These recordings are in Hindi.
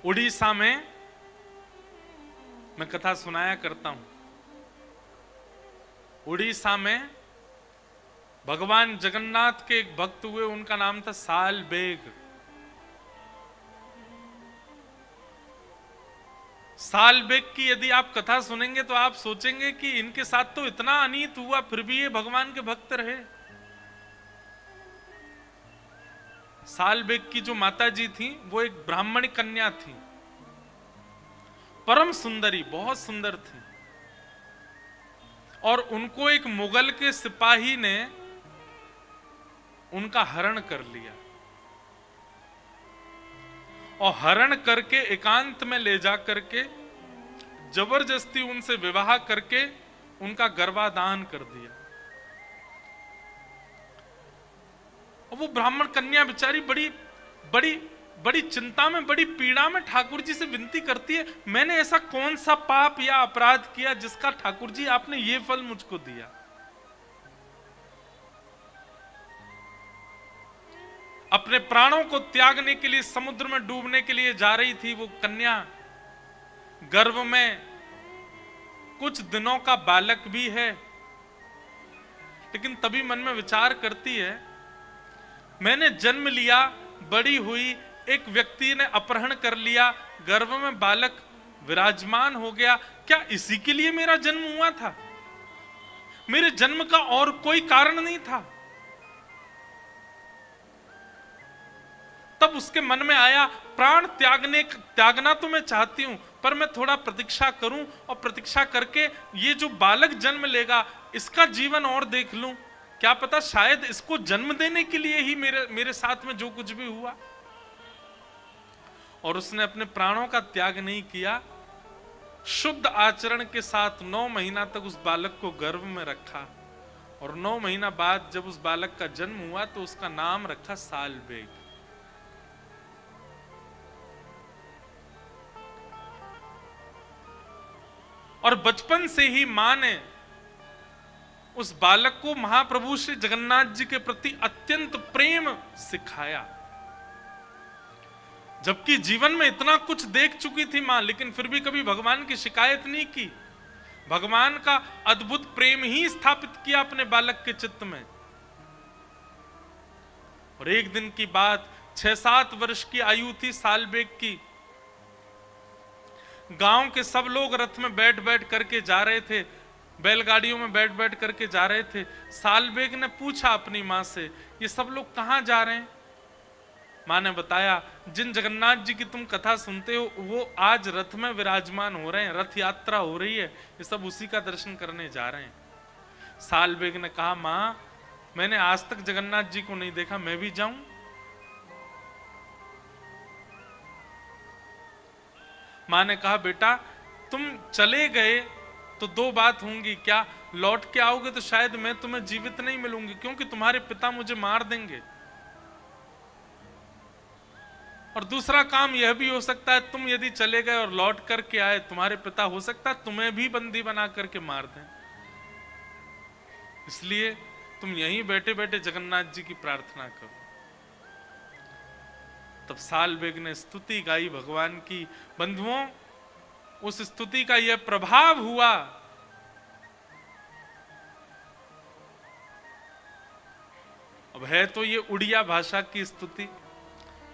उड़ीसा में मैं कथा सुनाया करता हूं। उड़ीसा में भगवान जगन्नाथ के एक भक्त हुए, उनका नाम था सालबेग। सालबेग की यदि आप कथा सुनेंगे तो आप सोचेंगे कि इनके साथ तो इतना अनीत हुआ, फिर भी ये भगवान के भक्त रहे। सालबेग की जो माता जी थी वो एक ब्राह्मण कन्या थी, परम सुंदरी, बहुत सुंदर थी। और उनको एक मुगल के सिपाही ने उनका हरण कर लिया और हरण करके एकांत में ले जा करके जबरदस्ती उनसे विवाह करके उनका गर्भाधान कर दिया। और वो ब्राह्मण कन्या बेचारी बड़ी बड़ी बड़ी चिंता में, बड़ी पीड़ा में ठाकुर जी से विनती करती है, मैंने ऐसा कौन सा पाप या अपराध किया जिसका ठाकुर जी आपने ये फल मुझको दिया। अपने प्राणों को त्यागने के लिए समुद्र में डूबने के लिए जा रही थी वो कन्या। गर्भ में कुछ दिनों का बालक भी है, लेकिन तभी मन में विचार करती है, मैंने जन्म लिया, बड़ी हुई, एक व्यक्ति ने अपहरण कर लिया, गर्भ में बालक विराजमान हो गया, क्या इसी के लिए मेरा जन्म हुआ था? मेरे जन्म का और कोई कारण नहीं था? तब उसके मन में आया, प्राण त्यागना तो मैं चाहती हूं, पर मैं थोड़ा प्रतीक्षा करूं और प्रतीक्षा करके ये जो बालक जन्म लेगा इसका जीवन और देख लूं, क्या पता शायद इसको जन्म देने के लिए ही मेरे साथ में जो कुछ भी हुआ। और उसने अपने प्राणों का त्याग नहीं किया, शुद्ध आचरण के साथ 9 महीना तक उस बालक को गर्भ में रखा और 9 महीना बाद जब उस बालक का जन्म हुआ तो उसका नाम रखा सालबेग। और बचपन से ही मां ने उस बालक को महाप्रभु श्री जगन्नाथ जी के प्रति अत्यंत प्रेम सिखाया। जबकि जीवन में इतना कुछ देख चुकी थी मां, लेकिन फिर भी कभी भगवान की शिकायत नहीं की। भगवान का अद्भुत प्रेम ही स्थापित किया अपने बालक के चित्त में। और एक दिन की बात, 6-7 वर्ष की आयु थी सालबेग की। गांव के सब लोग रथ में बैठ बैठ करके जा रहे थे, बैलगाड़ियों में बैठ बैठ करके जा रहे थे। सालबेग ने पूछा अपनी मां से, ये सब लोग कहां जा रहे हैं? मां ने बताया, जिन जगन्नाथ जी की तुम कथा सुनते हो वो आज रथ में विराजमान हो रहे हैं, रथ यात्रा हो रही है, ये सब उसी का दर्शन करने जा रहे हैं। सालबेग ने कहा, मां मैंने आज तक जगन्नाथ जी को नहीं देखा, मैं भी जाऊं? मां ने कहा, बेटा तुम चले गए तो 2 बात होंगी, क्या लौट के आओगे तो शायद मैं तुम्हें जीवित नहीं मिलूंगी, क्योंकि तुम्हारे पिता मुझे मार देंगे। और दूसरा काम यह भी हो सकता है, तुम यदि चले गए और लौट करके आए, तुम्हारे पिता हो सकता है तुम्हें भी बंदी बना करके मार दें। इसलिए तुम यहीं बैठे बैठे जगन्नाथ जी की प्रार्थना करो। तब सालबेग ने स्तुति गाई भगवान की। बंधुओं, उस स्तुति का यह प्रभाव हुआ अब है तो ये उड़िया भाषा की स्तुति,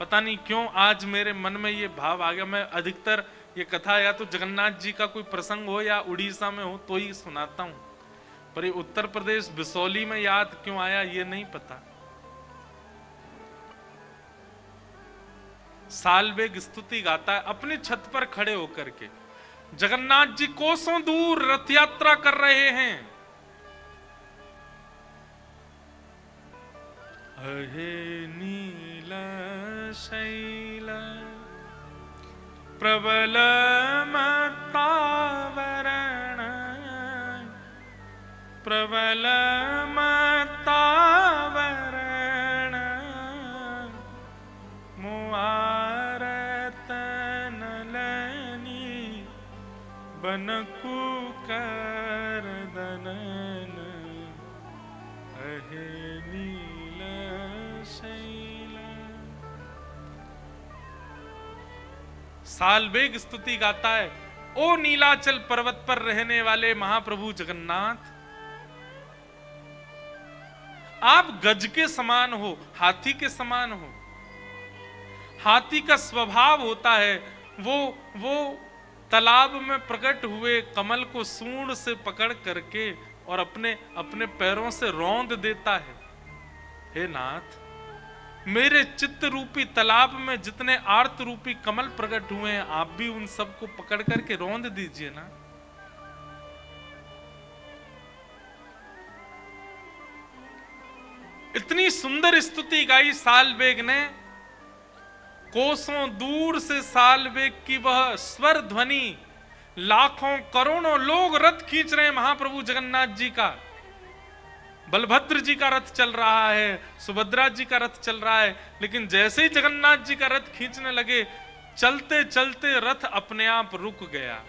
पता नहीं क्यों आज मेरे मन में ये भाव आ गया। मैं अधिकतर ये कथा या तो जगन्नाथ जी का कोई प्रसंग हो या उड़ीसा में हो तो ही सुनाता हूं, पर ये उत्तर प्रदेश बिसौली में याद क्यों आया ये नहीं पता। सालबेग स्तुति गाता है अपनी छत पर खड़े होकर के। जगन्नाथ जी कोसों दूर रथ यात्रा कर रहे हैं। अहे नील शैल प्रबल मत्तावरण, प्रबल मत्तावरण, मुआरत नलनी बनकु कर दनन, अहे नील शैल। सालबेग स्तुति गाता है, ओ नीलाचल पर्वत पर रहने वाले महाप्रभु जगन्नाथ, आप गज के समान हो, हाथी के समान हो। हाथी का स्वभाव होता है वो तालाब में प्रकट हुए कमल को सूंड से पकड़ करके और अपने अपने पैरों से रौंद देता है। हे नाथ, मेरे चित्त रूपी तालाब में जितने आर्त रूपी कमल प्रकट हुए हैं, आप भी उन सबको पकड़ करके रौंद दीजिए ना। इतनी सुंदर स्तुति गाई सालबेग ने, कोसों दूर से सालबेग की वह स्वर ध्वनि, लाखों करोड़ों लोग रथ खींच रहे हैं महाप्रभु जगन्नाथ जी का। बलभद्र जी का रथ चल रहा है, सुभद्रा जी का रथ चल रहा है, लेकिन जैसे ही जगन्नाथ जी का रथ खींचने लगे, चलते चलते रथ अपने आप रुक गया।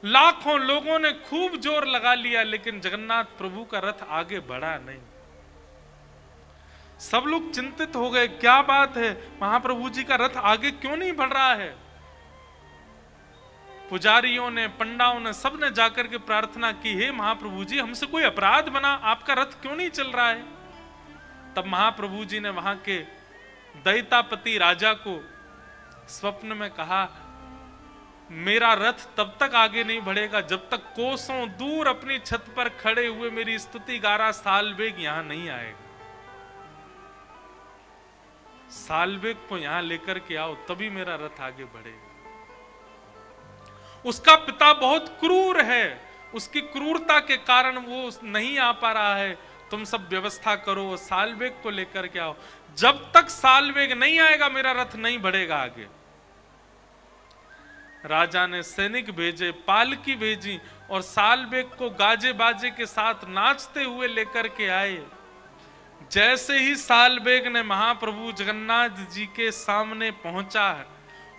लाखों लोगों ने खूब जोर लगा लिया, लेकिन जगन्नाथ प्रभु का रथ आगे बढ़ा नहीं। सब लोग चिंतित हो गए, क्या बात है, महाप्रभु जी का रथ आगे क्यों नहीं बढ़ रहा है। पुजारियों ने, पंडाओं ने, सब ने जाकर के प्रार्थना की, हे महाप्रभु जी, हमसे कोई अपराध बना, आपका रथ क्यों नहीं चल रहा है। तब महाप्रभु जी ने वहां के दैतापति राजा को स्वप्न में कहा, मेरा रथ तब तक आगे नहीं बढ़ेगा जब तक कोसों दूर अपनी छत पर खड़े हुए मेरी स्तुति गा रहा सालबेग यहां नहीं आएगा। सालबेग को यहां लेकर के आओ, तभी मेरा रथ आगे बढ़ेगा। उसका पिता बहुत क्रूर है, उसकी क्रूरता के कारण वो नहीं आ पा रहा है, तुम सब व्यवस्था करो, सालबेग को लेकर के आओ। जब तक सालबेग नहीं आएगा मेरा रथ नहीं बढ़ेगा आगे। राजा ने सैनिक भेजे, पालकी भेजी और सालबेग को गाजे बाजे के साथ नाचते हुए लेकर के आए। जैसे ही सालबेग ने महाप्रभु जगन्नाथ जी के सामने पहुंचा है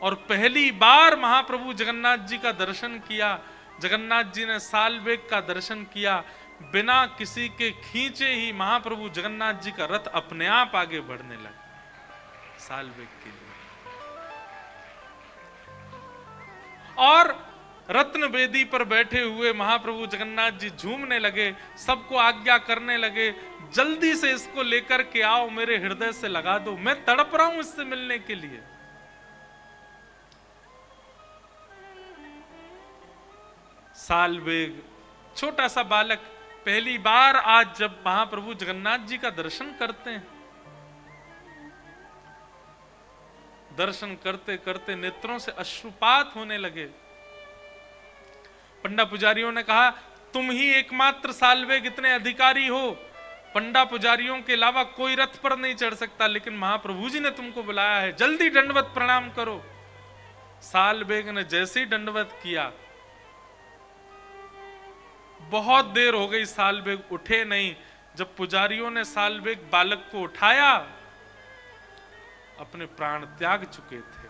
और पहली बार महाप्रभु जगन्नाथ जी का दर्शन किया, जगन्नाथ जी ने सालबेग का दर्शन किया, बिना किसी के खींचे ही महाप्रभु जगन्नाथ जी का रथ अपने आप आगे बढ़ने लगा सालबेग के लिए। और रत्न वेदी पर बैठे हुए महाप्रभु जगन्नाथ जी झूमने लगे, सबको आज्ञा करने लगे, जल्दी से इसको लेकर के आओ, मेरे हृदय से लगा दो, मैं तड़प रहा हूं इससे मिलने के लिए। सालबेग छोटा सा बालक पहली बार आज जब महाप्रभु जगन्नाथ जी का दर्शन करते हैं, दर्शन करते करते नेत्रों से अश्रुपात होने लगे। पंडा पुजारियों ने कहा, तुम ही एकमात्र सालबेग इतने अधिकारी हो, पंडा पुजारियों के अलावा कोई रथ पर नहीं चढ़ सकता, लेकिन महाप्रभु जी ने तुमको बुलाया है, जल्दी दंडवत प्रणाम करो। सालबेग ने जैसे ही दंडवत किया, बहुत देर हो गई, सालबेग उठे नहीं। जब पुजारियों ने सालबेग बालक को उठाया, अपने प्राण त्याग चुके थे।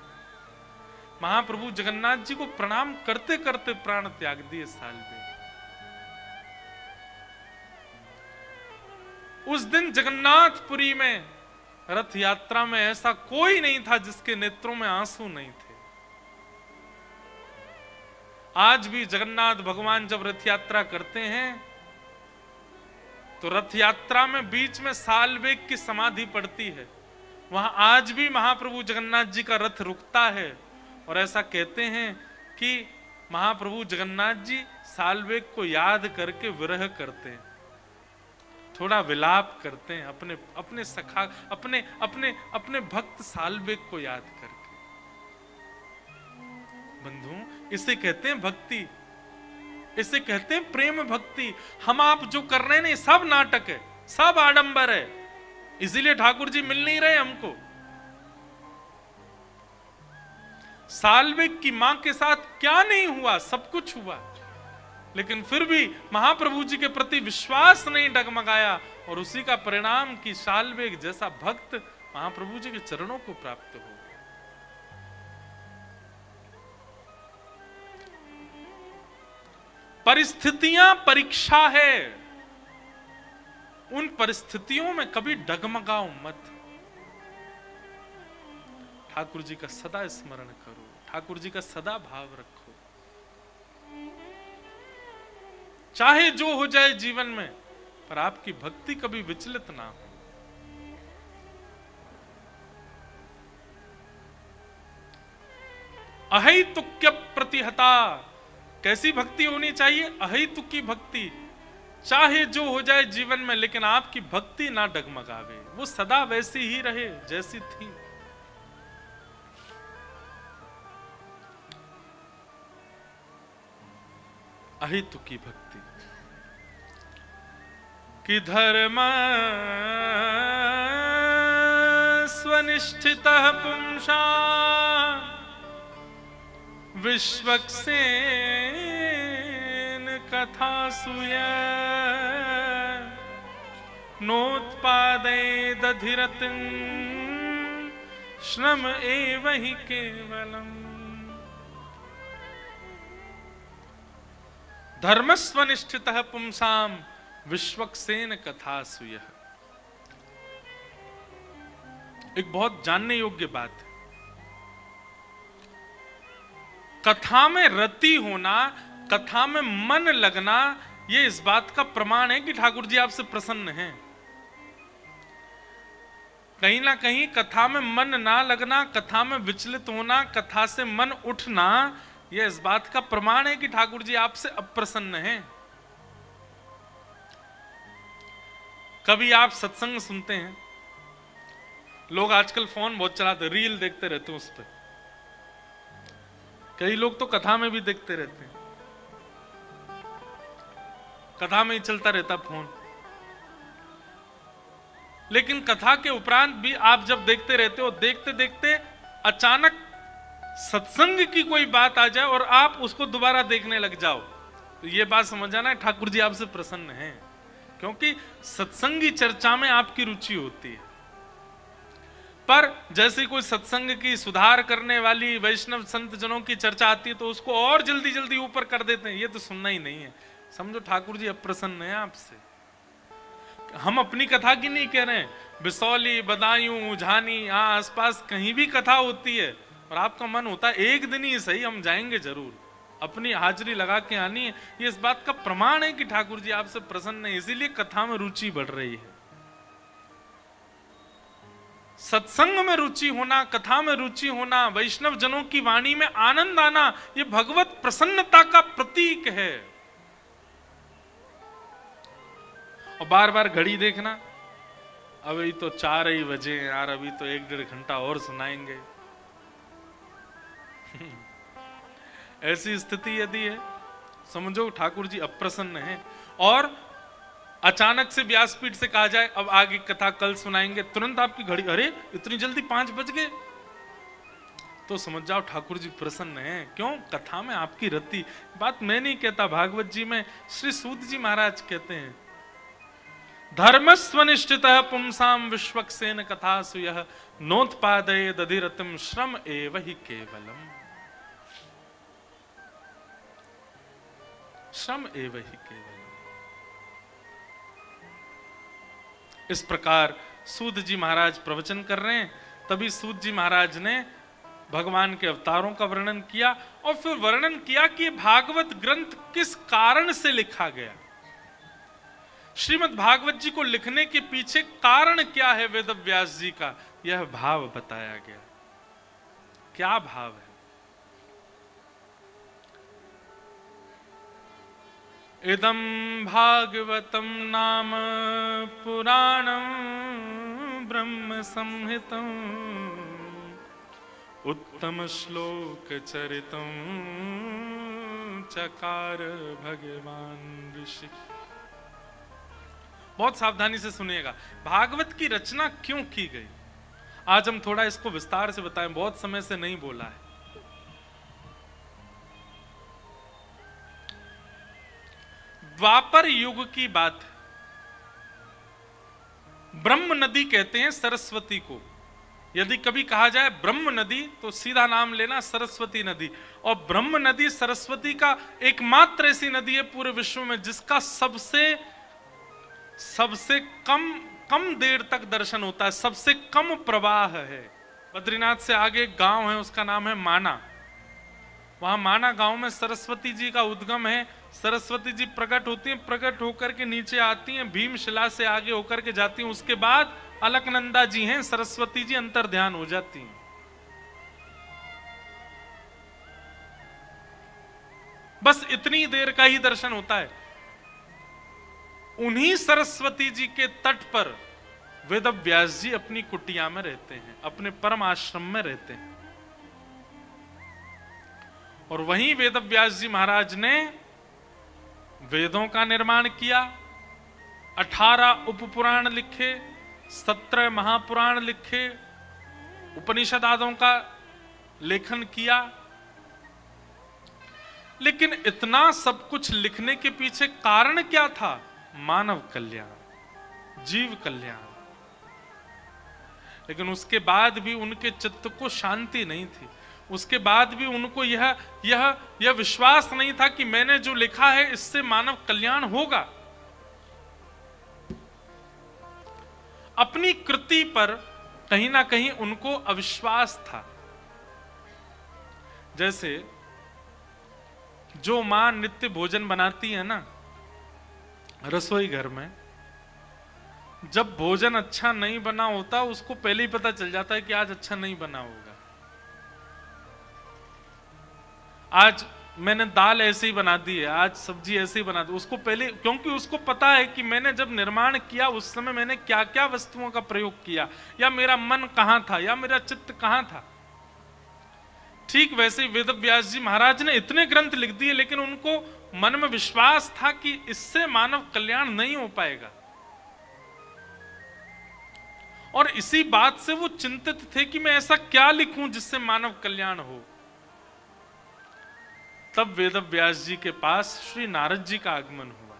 महाप्रभु जगन्नाथ जी को प्रणाम करते करते प्राण त्याग दिए सालबेग। उस दिन जगन्नाथपुरी में रथ यात्रा में ऐसा कोई नहीं था जिसके नेत्रों में आंसू नहीं थे। आज भी जगन्नाथ भगवान जब रथ यात्रा करते हैं तो रथ यात्रा में बीच में सालबेग की समाधि पड़ती है, वहां आज भी महाप्रभु जगन्नाथ जी का रथ रुकता है। और ऐसा कहते हैं कि महाप्रभु जगन्नाथ जी सालबेग को याद करके विरह करते हैं, थोड़ा विलाप करते हैं अपने अपने सखा अपने अपने अपने भक्त सालबेग को याद करके। बंधु, इसे कहते हैं भक्ति, इसे कहते हैं प्रेम भक्ति। हम आप जो कर रहे हैं ना, सब नाटक है, सब आडंबर है, इसीलिए ठाकुर जी मिल नहीं रहे हमको। सालबेग की मां के साथ क्या नहीं हुआ, सब कुछ हुआ, लेकिन फिर भी महाप्रभु जी के प्रति विश्वास नहीं डगमगाया, और उसी का परिणाम कि सालबेग जैसा भक्त महाप्रभु जी के चरणों को प्राप्त हो। परिस्थितियां परीक्षा है, उन परिस्थितियों में कभी डगमगाओ मत। ठाकुर जी का सदा स्मरण करो, ठाकुर जी का सदा भाव रखो। चाहे जो हो जाए जीवन में, पर आपकी भक्ति कभी विचलित ना हो। अहैतुक्य प्रतिहता, कैसी भक्ति होनी चाहिए? अहैतुकी भक्ति। चाहे जो हो जाए जीवन में, लेकिन आपकी भक्ति ना डगमगावे, वो सदा वैसी ही रहे जैसी थी। अहेतुकी भक्ति। कि धर्म स्वनिष्ठितः पुंसा विश्वक्सेन कथासूय नोत्पादयेदधिरतिं श्रम एव हि केवलम्। धर्मस्वनिष्ठितः पुंसाम विश्वक्सेन कथासूय। एक बहुत जानने योग्य बात है। कथा में रति होना, कथा में मन लगना, यह इस बात का प्रमाण है कि ठाकुर जी आपसे प्रसन्न हैं। कहीं ना कहीं कथा में मन ना लगना, कथा में विचलित होना, कथा से मन उठना, यह इस बात का प्रमाण है कि ठाकुर जी आपसे अप्रसन्न हैं। कभी आप सत्संग सुनते हैं, लोग आजकल फोन बहुत चलाते, रील देखते रहते हैं उस पर। कई लोग तो कथा में भी देखते रहते हैं, कथा में ही चलता रहता फोन। लेकिन कथा के उपरांत भी आप जब देखते रहते हो, देखते देखते अचानक सत्संग की कोई बात आ जाए और आप उसको दोबारा देखने लग जाओ, तो ये बात समझ जाना है ठाकुर जी आपसे प्रसन्न हैं, क्योंकि सत्संगी चर्चा में आपकी रुचि होती है। पर जैसे कोई सत्संग की सुधार करने वाली वैष्णव संत जनों की चर्चा आती है तो उसको और जल्दी जल्दी ऊपर कर देते हैं, ये तो सुनना ही नहीं है। समझो ठाकुर जी अप्रसन्न है आपसे। हम अपनी कथा की नहीं कह रहे हैं, बिसौली, बदायूं, उझानी, आसपास कहीं भी कथा होती है और आपका मन होता है एक दिन ही सही हम जाएंगे जरूर, अपनी हाजिरी लगा के आनी है, ये इस बात का प्रमाण है कि ठाकुर जी आपसे प्रसन्न है। इसीलिए कथा में रुचि बढ़ रही है। सत्संग में रुचि होना, कथा में रुचि होना, वैष्णव जनों की वाणी में आनंद आना, यह भगवत प्रसन्नता का प्रतीक है। और बार बार घड़ी देखना, अभी तो 4 ही बजे यार, अभी तो 1-1.5 घंटा और सुनाएंगे। ऐसी स्थिति यदि है, समझो ठाकुर जी अप्रसन्न हैं। और अचानक से व्यासपीठ से कहा जाए अब आगे कथा कल सुनाएंगे, तुरंत आपकी घड़ी, अरे इतनी जल्दी 5 बज गए, तो समझ जाओ ठाकुर जी प्रसन्न हैं। क्यों? कथा में आपकी रति। बात मैं नहीं कहता, भागवत जी में श्री सूत जी महाराज कहते हैं, धर्मस्वनिष्ठितः पुंसाम विश्वक्सेन कथासूयः नोत्पादयेदधिरतिं श्रम एव हि केवलम्। श्रम एव हि केवलम्। इस प्रकार सूत जी महाराज प्रवचन कर रहे हैं, तभी सूत जी महाराज ने भगवान के अवतारों का वर्णन किया और फिर वर्णन किया कि भागवत ग्रंथ किस कारण से लिखा गया। श्रीमद् भागवत जी को लिखने के पीछे कारण क्या है वेद व्यास जी का, यह भाव बताया गया। क्या भाव है? इदं भागवतं नाम पुराणं ब्रह्म संहितं उत्तम श्लोक चरितं चकार भगवान ऋषि। बहुत सावधानी से सुनिएगा, भागवत की रचना क्यों की गई, आज हम थोड़ा इसको विस्तार से बताएं, बहुत समय से नहीं बोला है। द्वापर युग की बात, ब्रह्म नदी कहते हैं सरस्वती को। यदि कभी कहा जाए ब्रह्म नदी तो सीधा नाम लेना सरस्वती नदी। और ब्रह्म नदी सरस्वती का एकमात्र ऐसी नदी है पूरे विश्व में जिसका सबसे कम देर तक दर्शन होता है, सबसे कम प्रवाह है। बद्रीनाथ से आगे एक गांव है, उसका नाम है माना। वहां माना गांव में सरस्वती जी का उद्गम है। सरस्वती जी प्रकट होती हैं, प्रकट होकर के नीचे आती हैं, भीमशिला से आगे होकर के जाती हैं। उसके बाद अलकनंदा जी हैं, सरस्वती जी अंतर ध्यान हो जाती हैं। बस इतनी देर का ही दर्शन होता है। उन्हीं सरस्वती जी के तट पर वेद व्यास जी अपनी कुटिया में रहते हैं, अपने परम आश्रम में रहते हैं। और वहीं वेद व्यास जी महाराज ने वेदों का निर्माण किया, 18 उपपुराण लिखे, 17 महापुराण लिखे, उपनिषद आदों का लेखन किया। लेकिन इतना सब कुछ लिखने के पीछे कारण क्या था? मानव कल्याण, जीव कल्याण। लेकिन उसके बाद भी उनके चित्त को शांति नहीं थी। उसके बाद भी उनको यह विश्वास नहीं था कि मैंने जो लिखा है इससे मानव कल्याण होगा। अपनी कृति पर कहीं ना कहीं उनको अविश्वास था। जैसे जो मां नित्य भोजन बनाती है ना रसोई घर में, जब भोजन अच्छा नहीं बना होता उसको पहले ही पता चल जाता है कि आज अच्छा नहीं बना होगा। आज मैंने दाल ऐसे ही बना दी है, आज सब्जी ऐसे ही बना दी, उसको पहले, क्योंकि उसको पता है कि मैंने जब निर्माण किया उस समय मैंने क्या क्या वस्तुओं का प्रयोग किया, या मेरा मन कहां था, या मेरा चित्त कहां था। ठीक वैसे ही वेद व्यास जी महाराज ने इतने ग्रंथ लिख दिए, लेकिन उनको मन में विश्वास था कि इससे मानव कल्याण नहीं हो पाएगा। और इसी बात से वो चिंतित थे कि मैं ऐसा क्या लिखूं जिससे मानव कल्याण हो। तब वेद व्यास जी के पास श्री नारद जी का आगमन हुआ,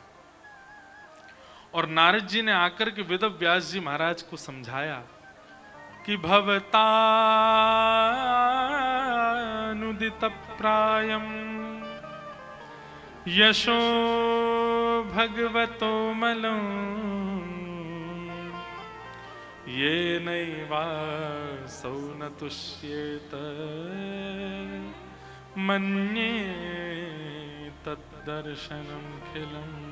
और नारद जी ने आकर के वेद व्यास जी महाराज को समझाया कि भवतानुदित प्रायम यशो भगवतो मलं ये नैवासौ न तुष्येत मन्ये तद्दर्शनम खिलम्।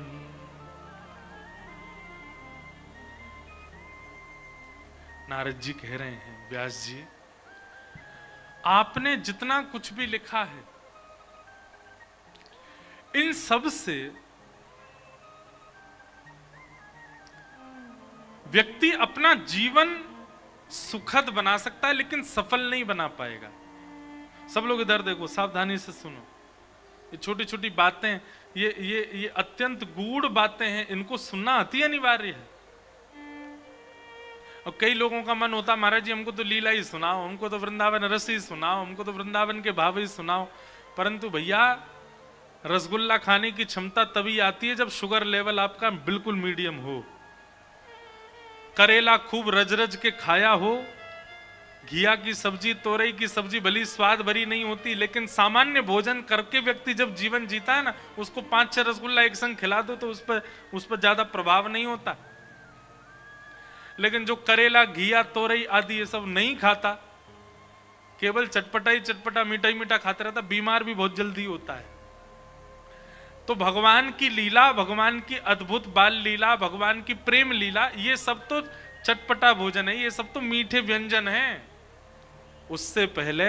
नारद जी कह रहे हैं, व्यास जी आपने जितना कुछ भी लिखा है इन सब से व्यक्ति अपना जीवन सुखद बना सकता है, लेकिन सफल नहीं बना पाएगा। सब लोग इधर देखो, सावधानी से सुनो। ये छोटी छोटी बातें, ये अत्यंत गूढ़ बातें हैं, इनको सुनना अति अनिवार्य है। और कई लोगों का मन होता, महाराज जी हमको तो लीला ही सुनाओ, हमको तो वृंदावन रस ही सुनाओ, हमको तो वृंदावन के भाव ही सुनाओ। परंतु भैया, रसगुल्ला खाने की क्षमता तभी आती है जब शुगर लेवल आपका बिल्कुल मीडियम हो, करेला खूब रज रज के खाया हो, घिया की सब्जी, तोरई की सब्जी भली स्वाद भरी नहीं होती, लेकिन सामान्य भोजन करके व्यक्ति जब जीवन जीता है ना, उसको 5-6 रसगुल्ला एक संग खिला दो तो उस पर ज्यादा प्रभाव नहीं होता। लेकिन जो करेला, घिया, तोरई आदि ये सब नहीं खाता, केवल चटपटा ही चटपटा, मीठा ही मीठा खाता रहता, बीमार भी बहुत जल्दी होता है। तो भगवान की लीला, भगवान की अद्भुत बाल लीला, भगवान की प्रेम लीला, ये सब तो चटपटा भोजन है, ये सब तो मीठे व्यंजन हैं। उससे पहले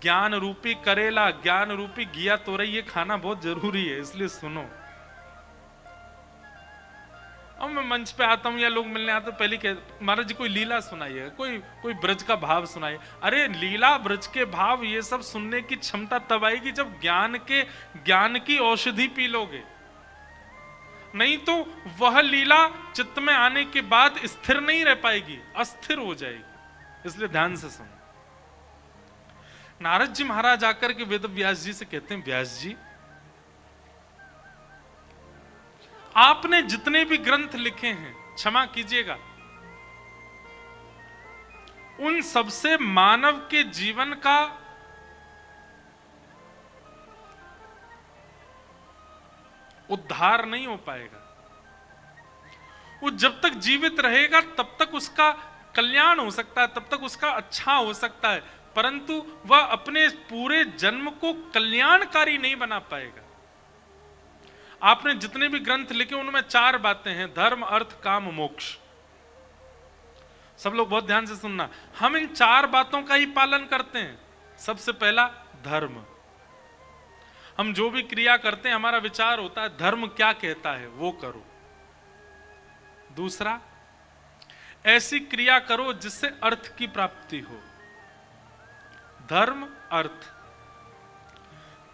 ज्ञान रूपी करेला, ज्ञान रूपी घिया, तोरई ये खाना बहुत जरूरी है। इसलिए सुनो। अब मैं मंच पे आता हूं या लोग मिलने आते हैं, पहले कहते महाराज जी कोई लीला सुनाइए, कोई ब्रज का भाव सुनाइए। अरे लीला, ब्रज के भाव ये सब सुनने की क्षमता तब आएगी जब ज्ञान की औषधि पी लोगे। नहीं तो वह लीला चित्त में आने के बाद स्थिर नहीं रह पाएगी, अस्थिर हो जाएगी। इसलिए ध्यान से सुनो। नारद जी महाराज आकर के वेद व्यास जी से कहते हैं, व्यास जी आपने जितने भी ग्रंथ लिखे हैं, क्षमा कीजिएगा, उन सबसे मानव के जीवन का उद्धार नहीं हो पाएगा। वो जब तक जीवित रहेगा तब तक उसका कल्याण हो सकता है, तब तक उसका अच्छा हो सकता है, परंतु वह अपने पूरे जन्म को कल्याणकारी नहीं बना पाएगा। आपने जितने भी ग्रंथ लिखे उनमें 4 बातें हैं, धर्म, अर्थ, काम, मोक्ष। सब लोग बहुत ध्यान से सुनना, हम इन 4 बातों का ही पालन करते हैं। सबसे पहला धर्म, हम जो भी क्रिया करते हैं हमारा विचार होता है धर्म क्या कहता है वो करो। दूसरा, ऐसी क्रिया करो जिससे अर्थ की प्राप्ति हो, धर्म, अर्थ।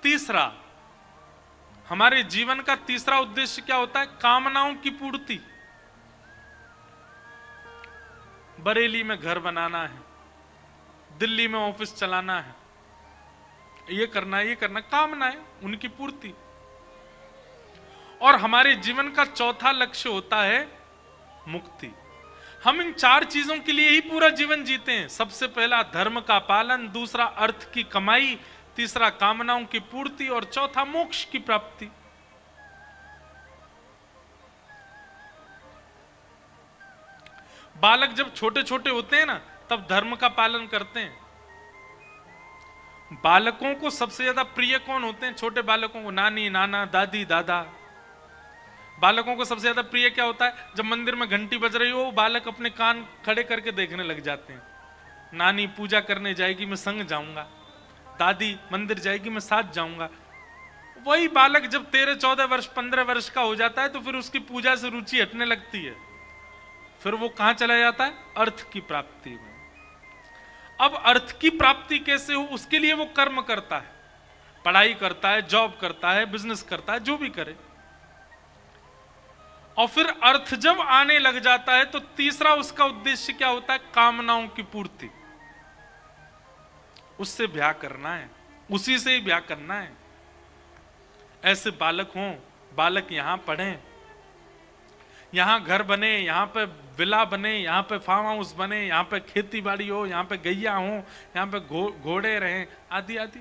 तीसरा, हमारे जीवन का तीसरा उद्देश्य क्या होता है? कामनाओं की पूर्ति। बरेली में घर बनाना है, दिल्ली में ऑफिस चलाना है, ये करना है, ये करना, कामनाएं, उनकी पूर्ति। और हमारे जीवन का चौथा लक्ष्य होता है मुक्ति। हम इन 4 चीजों के लिए ही पूरा जीवन जीते हैं। सबसे पहला धर्म का पालन, दूसरा अर्थ की कमाई, तीसरा कामनाओं की पूर्ति और चौथा मोक्ष की प्राप्ति। बालक जब छोटे छोटे होते हैं ना तब धर्म का पालन करते हैं। बालकों को सबसे ज्यादा प्रिय कौन होते हैं? छोटे बालकों को नानी, नाना, दादी, दादा। बालकों को सबसे ज्यादा प्रिय क्या होता है? जब मंदिर में घंटी बज रही हो बालक अपने कान खड़े करके देखने लग जाते हैं। नानी पूजा करने जाएगी मैं संग जाऊंगा, दादी मंदिर जाएगी मैं साथ जाऊंगा। वही बालक जब 13, 14 वर्ष, 15 वर्ष का हो जाता है तो फिर उसकी पूजा से रुचि हटने लगती है। फिर वो कहां चला जाता है? अर्थ की प्राप्ति में। अब अर्थ की प्राप्ति कैसे हो उसके लिए वो कर्म करता है, पढ़ाई करता है, जॉब करता है, बिजनेस करता है, जो भी करे। और फिर अर्थ जब आने लग जाता है तो तीसरा उसका उद्देश्य क्या होता है? कामनाओं की पूर्ति। उससे ब्याह करना है, उसी से ही ब्याह करना है। ऐसे बालक हों, बालक यहां पढ़ें, यहां घर बने, यहां पे विला बने, यहां पे फार्म हाउस बने, यहां पे खेती बाड़ी हो, यहां पे गैया हो, यहां पे घोड़े रहें, आदि आदि।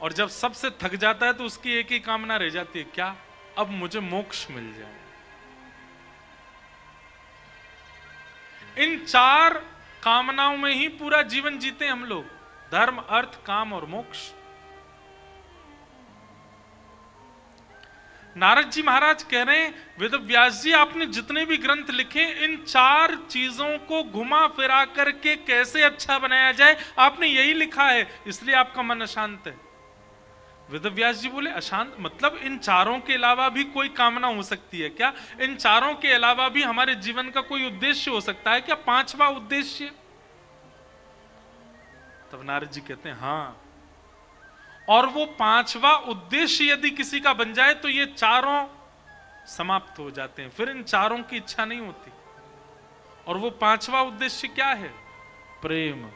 और जब सबसे थक जाता है तो उसकी एक ही कामना रह जाती है, क्या? अब मुझे मोक्ष मिल जाए। इन 4 कामनाओं में ही पूरा जीवन जीते हम लोग, धर्म, अर्थ, काम और मोक्ष। नारद जी महाराज कह रहे हैं, वेद व्यास जी आपने जितने भी ग्रंथ लिखे इन 4 चीजों को घुमा फिरा करके कैसे अच्छा बनाया जाए आपने यही लिखा है, इसलिए आपका मन अशांत है। वेद व्यास जी बोले अशांत मतलब इन 4 के अलावा भी कोई कामना हो सकती है क्या? इन 4 के अलावा भी हमारे जीवन का कोई उद्देश्य हो सकता है क्या? 5वां उद्देश्य? तब नारद जी कहते हैं हाँ, और वो 5वां उद्देश्य यदि किसी का बन जाए तो ये 4 समाप्त हो जाते हैं, फिर इन 4 की इच्छा नहीं होती। और वो 5वां उद्देश्य क्या है? प्रेम।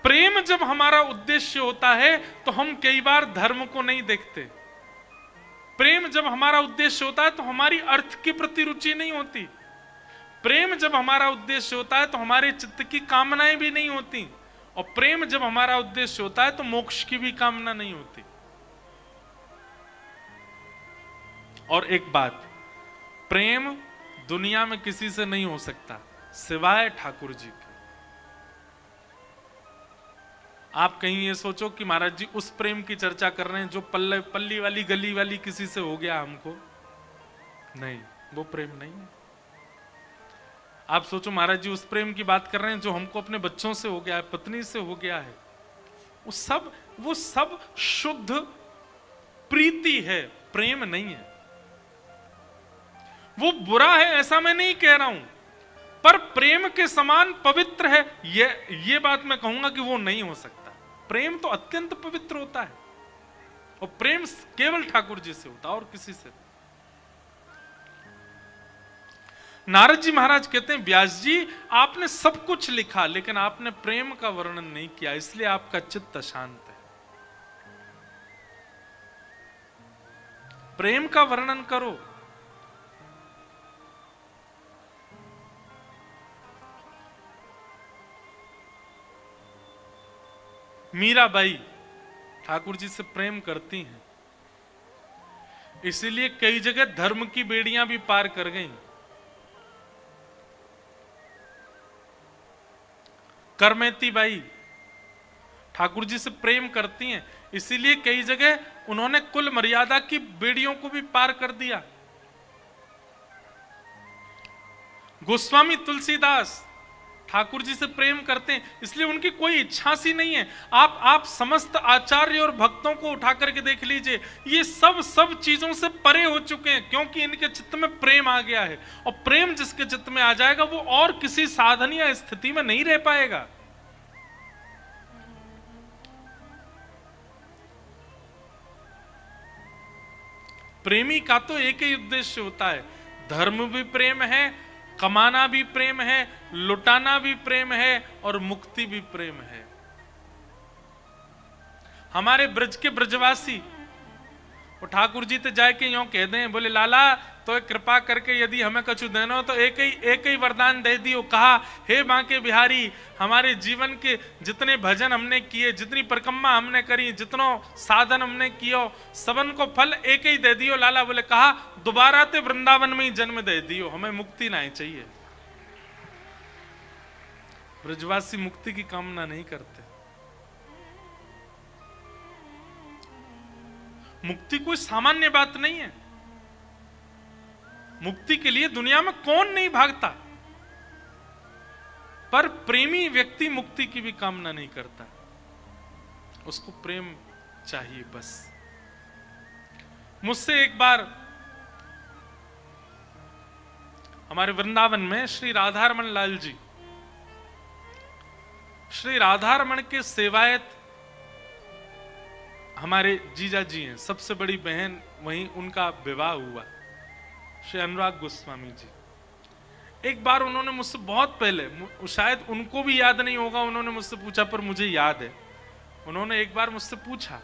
प्रेम जब हमारा उद्देश्य होता है तो हम कई बार धर्म को नहीं देखते। प्रेम जब हमारा उद्देश्य होता है तो हमारी अर्थ के प्रति रुचि नहीं होती। प्रेम जब हमारा उद्देश्य होता है तो हमारे चित्त की कामनाएं भी नहीं होती। और प्रेम जब हमारा उद्देश्य होता है तो मोक्ष की भी कामना नहीं होती। और एक बात, प्रेम दुनिया में किसी से नहीं हो सकता सिवाय ठाकुर जी के। आप कहीं ये सोचो कि महाराज जी उस प्रेम की चर्चा कर रहे हैं जो पल्ली वाली गली वाली किसी से हो गया हमको, नहीं, वो प्रेम नहीं है। आप सोचो महाराज जी उस प्रेम की बात कर रहे हैं जो हमको अपने बच्चों से हो गया है, पत्नी से हो गया है, वो सब शुद्ध प्रीति है, प्रेम नहीं है। वो बुरा है ऐसा मैं नहीं कह रहा हूं, पर प्रेम के समान पवित्र है ये बात मैं कहूंगा कि वो नहीं हो सकता। प्रेम तो अत्यंत पवित्र होता है और प्रेम केवल ठाकुर जी से होता है और किसी से। नारद जी महाराज कहते हैं व्यास जी आपने सब कुछ लिखा लेकिन आपने प्रेम का वर्णन नहीं किया, इसलिए आपका चित्त अशांत है। प्रेम का वर्णन करो। मीराबाई ठाकुर जी से प्रेम करती हैं, इसीलिए कई जगह धर्म की बेड़ियां भी पार कर गईं। करमेती बाई ठाकुर जी से प्रेम करती हैं, इसीलिए कई जगह उन्होंने कुल मर्यादा की बेड़ियों को भी पार कर दिया। गोस्वामी तुलसीदास ठाकुर जी से प्रेम करते हैं, इसलिए उनकी कोई इच्छा सी नहीं है। आप समस्त आचार्य और भक्तों को उठा करके देख लीजिए, ये सब चीजों से परे हो चुके हैं, क्योंकि इनके चित्त में प्रेम आ गया है। और प्रेम जिसके चित्त में आ जाएगा वो और किसी साधन या स्थिति में नहीं रह पाएगा। प्रेमी का तो एक ही उद्देश्य होता है, धर्म भी प्रेम है, कमाना भी प्रेम है, लुटाना भी प्रेम है, और मुक्ति भी प्रेम है। हमारे ब्रज के ब्रजवासी वो ठाकुर जी तो जाके यूं कह दें, बोले लाला तो कृपा करके यदि हमें कछु देना हो तो एक ही वरदान दे दियो। कहा, हे बांके बिहारी, हमारे जीवन के जितने भजन हमने किए, जितनी परिक्रमा हमने करी, जितनो साधन हमने कियो, सबन को फल एक ही दे दियो लाला। बोले कहा, दोबारा ते वृंदावन में ही जन्म दे दियो, हमें मुक्ति नहीं चाहिए। ब्रजवासी मुक्ति की कामना नहीं करते। मुक्ति कोई सामान्य बात नहीं है। मुक्ति के लिए दुनिया में कौन नहीं भागता, पर प्रेमी व्यक्ति मुक्ति की भी कामना नहीं करता, उसको प्रेम चाहिए बस। मुझसे एक बार हमारे वृंदावन में श्री राधारमण लाल जी, श्री राधारमण के सेवायत हमारे जीजा जी हैं, सबसे बड़ी बहन, वहीं उनका विवाह हुआ, श्री अनुराग गोस्वामी जी। एक बार उन्होंने मुझसे बहुत पहले, शायद उनको भी याद नहीं होगा, उन्होंने मुझसे पूछा, पर मुझे याद है, उन्होंने एक बार मुझसे पूछा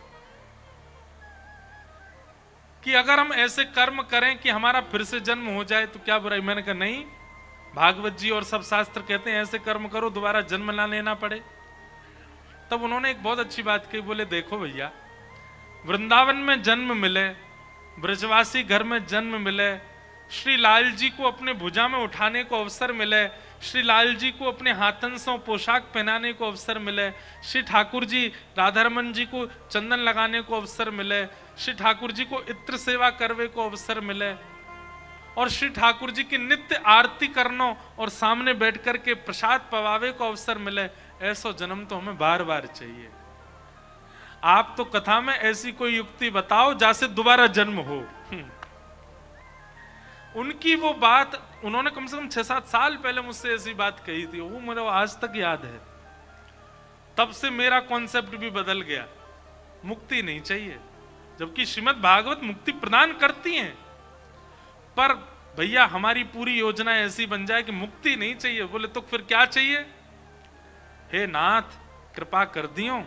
कि अगर हम ऐसे कर्म करें कि हमारा फिर से जन्म हो जाए तो क्या बुराई। मैंने कहा नहीं, भागवत जी और सब शास्त्र कहते हैं ऐसे कर्म करो दोबारा जन्म ना लेना पड़े। तब उन्होंने एक बहुत अच्छी बात कही, बोले देखो भैया, वृंदावन में जन्म मिले, ब्रजवासी घर में जन्म मिले, श्री लाल जी को अपने भुजा में उठाने को अवसर मिले, श्री लाल जी को अपने हाथन से पोशाक पहनाने को अवसर मिले, श्री ठाकुर जी राधारमण जी को चंदन लगाने को अवसर मिले, श्री ठाकुर जी को इत्र सेवा करवे को अवसर मिले, और श्री ठाकुर जी की नित्य आरती करनो और सामने बैठ कर के प्रसाद पवावे को अवसर मिले, ऐसा जन्म तो हमें बार बार चाहिए। आप तो कथा में ऐसी कोई युक्ति बताओ जैसे दोबारा जन्म हो। उनकी वो बात, उन्होंने कम से कम 6-7 साल पहले मुझसे ऐसी बात कही थी, वो मुझे आज तक याद है। तब से मेरा कॉन्सेप्ट भी बदल गया, मुक्ति नहीं चाहिए, जबकि श्रीमद् भागवत मुक्ति प्रदान करती हैं, पर भैया हमारी पूरी योजना ऐसी बन जाए कि मुक्ति नहीं चाहिए। बोले तो फिर क्या चाहिए? हे नाथ कृपा कर दियो।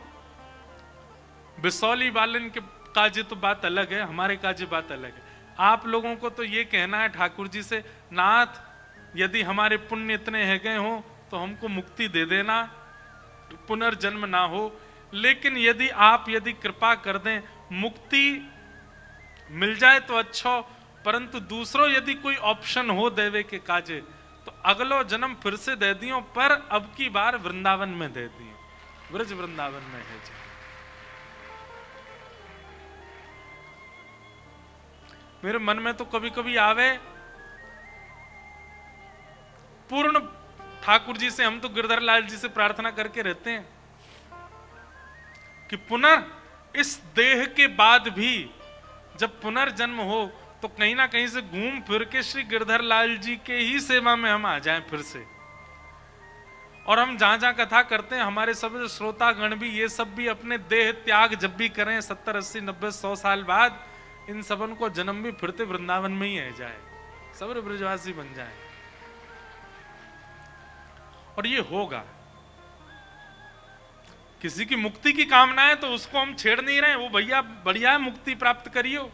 बिसौली वालन के काजे तो बात अलग है, हमारे काजे बात अलग है। आप लोगों को तो ये कहना है ठाकुर जी से, नाथ यदि हमारे पुण्य इतने है गए हो तो हमको मुक्ति दे देना, पुनर्जन्म ना हो। लेकिन यदि कृपा कर दें, मुक्ति मिल जाए तो अच्छा, परंतु दूसरों यदि कोई ऑप्शन हो देवे के काजे तो अगलो जन्म फिर से दे दियो, पर अब की बार वृंदावन में दे दियो, ब्रज वृंदावन में है जी। मेरे मन में तो कभी कभी आवे, पूर्ण ठाकुर जी से, हम तो गिरधर लाल जी से प्रार्थना करके रहते हैं कि पुनः इस देह के बाद भी जब पुनर्जन्म हो तो कहीं ना कहीं से घूम फिर के श्री गिरधर लाल जी के ही सेवा में हम आ जाएं फिर से। और हम जहां जहां कथा करते हैं, हमारे सब श्रोतागण भी, ये सब भी अपने देह त्याग जब भी करें 70, 80, 90, 100 साल बाद, इन सबन को जन्म भी फिरते वृंदावन में ही आ जाए, सब ब्रजवासी बन जाए। और ये होगा। किसी की मुक्ति की कामना है तो उसको हम छेड़ नहीं रहे, वो भैया बढ़िया है, मुक्ति प्राप्त करियो।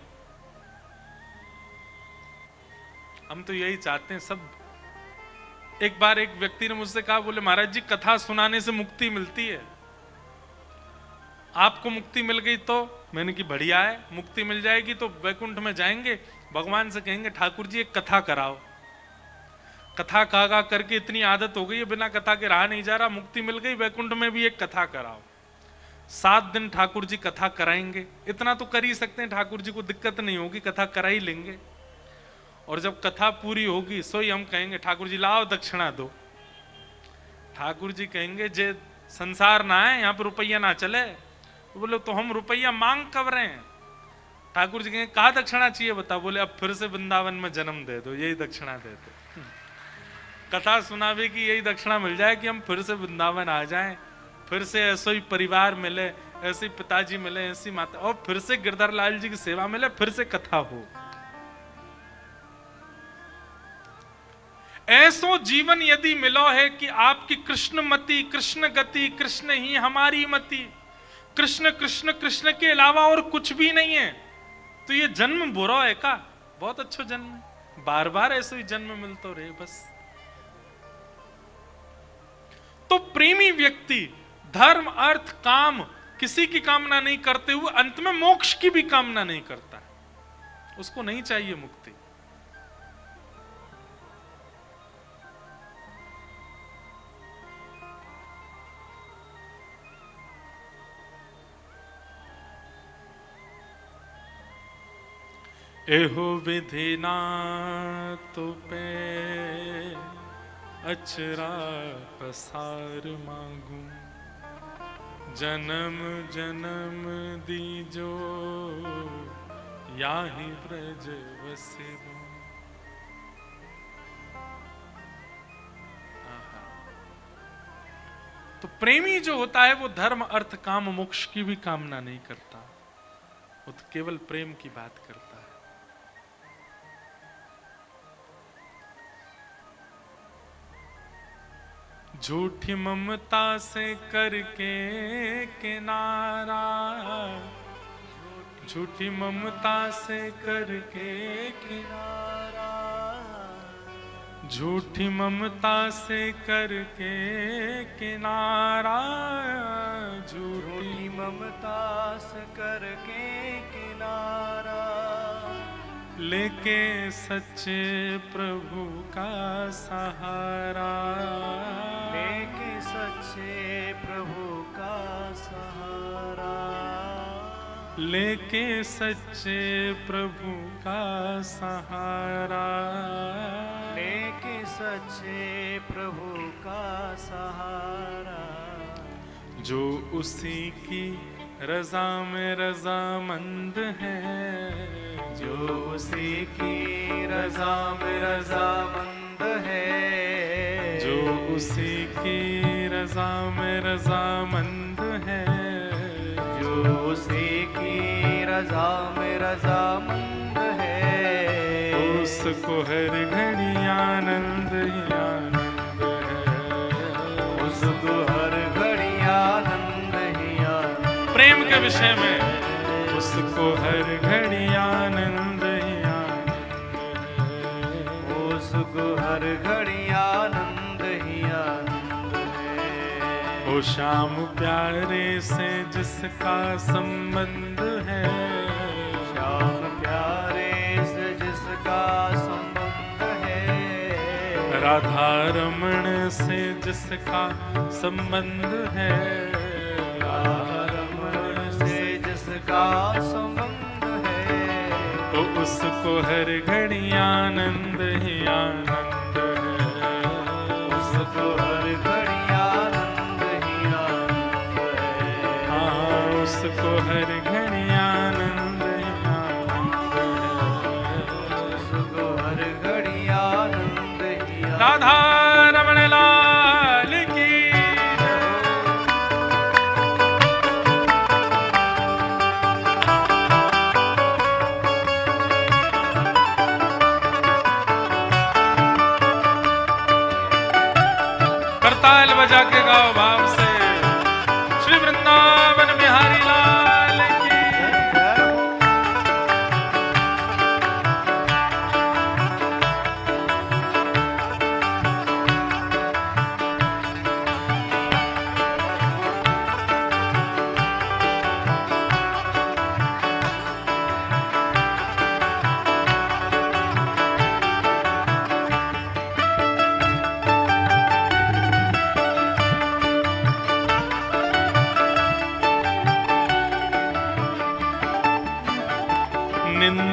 हम तो यही चाहते हैं सब। एक बार एक व्यक्ति ने मुझसे कहा, बोले महाराज जी कथा सुनाने से मुक्ति मिलती है। आपको मुक्ति मिल गई तो मैंने की बढ़िया है, मुक्ति मिल जाएगी तो वैकुंठ में जाएंगे, भगवान से कहेंगे ठाकुर जी एक कथा कराओ। कथा गा करके इतनी आदत हो गई है, बिना कथा के रहा नहीं जा रहा, मुक्ति मिल गई, वैकुंठ में भी एक कथा कराओ। 7 दिन ठाकुर जी कथा कराएंगे, इतना तो कर ही सकते हैं, ठाकुर जी को दिक्कत नहीं होगी, कथा करा ही लेंगे। और जब कथा पूरी होगी सोई हम कहेंगे ठाकुर जी लाओ दक्षिणा दो। ठाकुर जी कहेंगे जे संसार ना है, यहाँ पर रुपया ना चले। बोले तो हम रुपया मांग कब रहे हैं? ठाकुर जी कहेंगे कहा दक्षिणा चाहिए बता। बोले अब फिर से वृंदावन में जन्म दे दो, यही दक्षिणा दे दो। कथा सुनावे की यही दक्षिणा मिल जाए कि हम फिर से वृंदावन आ जाएं, फिर से ऐसा ही परिवार मिले, ऐसे पिताजी मिले, ऐसी माता, और फिर से गिरधर लाल जी की सेवा मिले, फिर से कथा हो। ऐसो जीवन यदि मिलो है कि आपकी कृष्ण मति, कृष्ण गति, कृष्ण ही हमारी मति, कृष्ण कृष्ण कृष्ण के अलावा और कुछ भी नहीं है, तो ये जन्म बुरा है का? बहुत अच्छा जन्म, बार बार ऐसे ही जन्म मिलता रहे बस। तो प्रेमी व्यक्ति धर्म अर्थ काम किसी की कामना नहीं करते हुए अंत में मोक्ष की भी कामना नहीं करता, उसको नहीं चाहिए मुक्ति। एहो विधि ना तो पे अचरा पसार मांगू, जन्म जन्म दीजो याहि ब्रज वसिबो। तो प्रेमी जो होता है वो धर्म अर्थ काम मोक्ष की भी कामना नहीं करता, वो तो केवल प्रेम की बात करता है। झूठी ममता से करके किनारा, झूठी ममता से करके किनारा, झूठी ममता से करके किनारा, झूठी ममता से करके किनारा, लेके सच्चे प्रभु का सहारा, लेके सच्चे प्रभु का सहारा, लेके सच्चे प्रभु का सहारा, लेके सच्चे प्रभु का सहारा। जो उसी की रजा में रजामंद है, जो उसी की रजा में रजामंद है, जो उसी की रजा में रजामंद है, जो उसी की रजा में रजामंद है, उसको हर घड़ी आनंद ही आनंद है, उसको हर घड़ी आनंद ही आनंद। प्रेम के विषय में उसको हर घड़ी आनंद ही आनंद है, उसको हर घड़ी आनंद ही आनंद है। ओ श्याम प्यारे से जिसका संबंध है, श्याम प्यारे से जिसका संबंध है, राधा रमण से जिसका संबंध है, राधा रमण से जिसका संबंध है, तो उसको हर घड़ी आनंद ही आनंद है, उसको हर घड़ी आनंद ही आनंद है। हाँ उसको हर घड़ी आनंद ही आनंद है, उसको हर घड़ी आनंद ही आनंद। राधा रमण लाल की करताल बजा के गाओ भाव से, श्री वृंदावन बिहारी लाल की।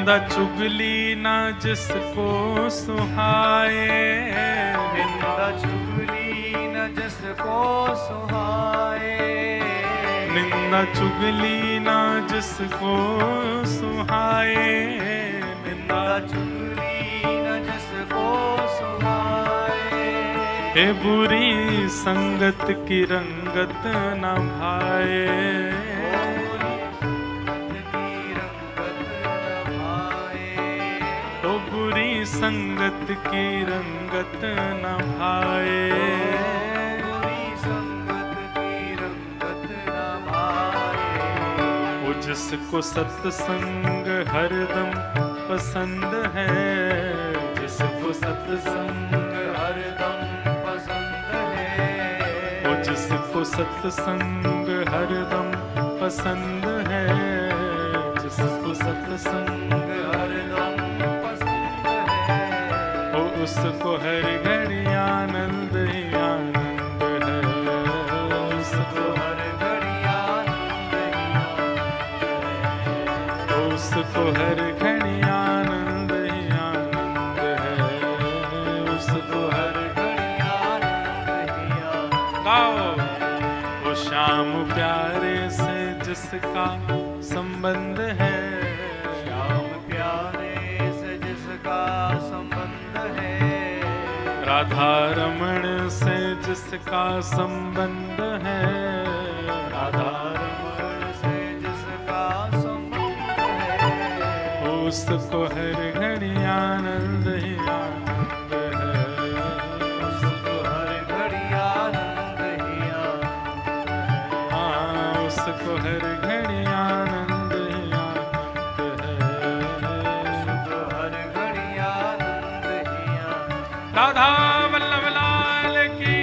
निंदा चुगली ना जिसको सुहाए, निंदा चुगली न जिसको सुहाए, निंदा चुगली ना जिसको सुहाए, निंदा चुगली न जिसको सुहाए। हे बुरी संगत की रंगत न भाए, संगत की रंगत न भाए, बुरी संगत की रंगत न भाए। वो जिसको सत्संग हरदम पसंद है, जिसको सत्संग हरदम पसंद है, वो जिसको सत्संग हरदम पसंद है, जिसको सत्संग हरदम उसको हर घड़ी आनंद ही आनंद है, उसको हर घड़ी आनंद ही, उसको हर घड़ी आनंद ही आनंद है, उसको हर घड़ी आनंद ही। गाओ वो श्याम प्यारे से जिसका संबंध है, श्याम प्यारे से जिसका संबंध है, राधा रमण से जिसका संबंध है, राधा रमण से जिसका संबंध है, उसको हर घड़ी आनंद ही आनंद है, उसको हर घड़ी आनंद ही आनंद है। हाँ उसको हर घड़ी आनंद ही आनंद है, उसको हर घड़ी आनंद ही आनंद। राधा वल्लभ लाल की।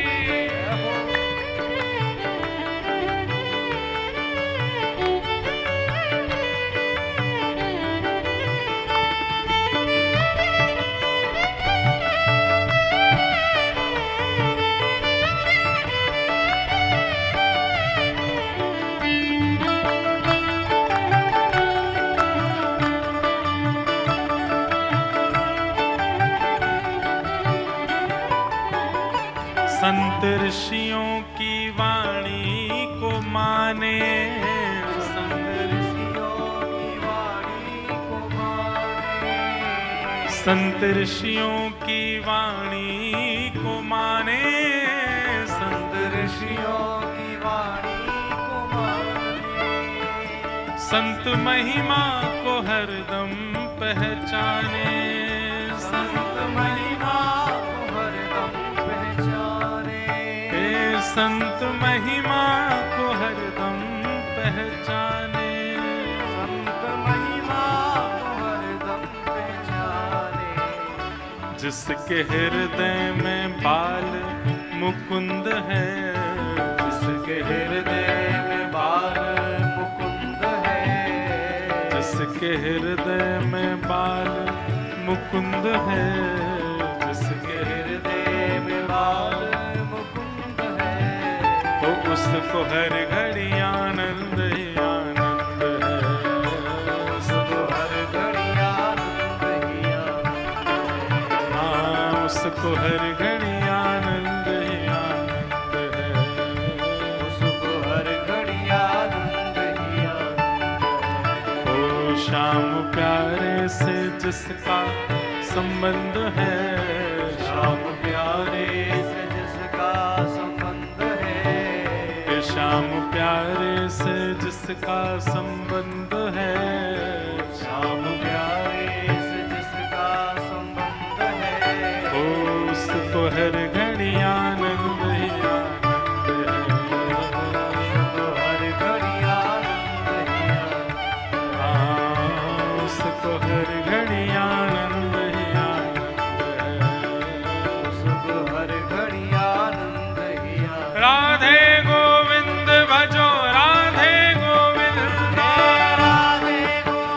संत ऋषियों की वाणी को माने, संत ऋषियों की वाणी को माने, संत ऋषियों की वाणी को माने, संत ऋषियों की वाणी को माने, संत महिमा को हरदम पहचाने, संत महिमा को हरदम पहचाने, संत महिमा को हरदम पहचाने, संत महिमा को हरदम पहचाने, जिसके हृदय में बाल मुकुंद है, जिसके हृदय में बाल मुकुंद है, जिसके हृदय में बाल मुकुंद है, जिसके हृदय में बाल मुकुंद है, वो उसको हर घड़ी आनंद ही आनंद है, उसको हर घड़ी आनंद ही आनंद है। हाँ उसको हर घड़ी आनंद ही आनंद है, उसको हर घड़ी आनंद ही आनंद है। ओ श्याम प्यारे से जिसका संबंध है, श्याम प्यारे से जिसका संबंध है, श्याम प्यारे से जिसका संबंध है, श्याम प्यारे से जिसका संबंध है, उसको हर घड़ी आनंद ही आनंद है, उसको हर घड़ी आनंद ही आनंद है। हाँ उसको हर घड़ी आनंद ही आनंद है, उसको हर घड़ी आनंद ही आनंद। राधे गोविंद भजो, राधे गोविंद, राधे गोविंद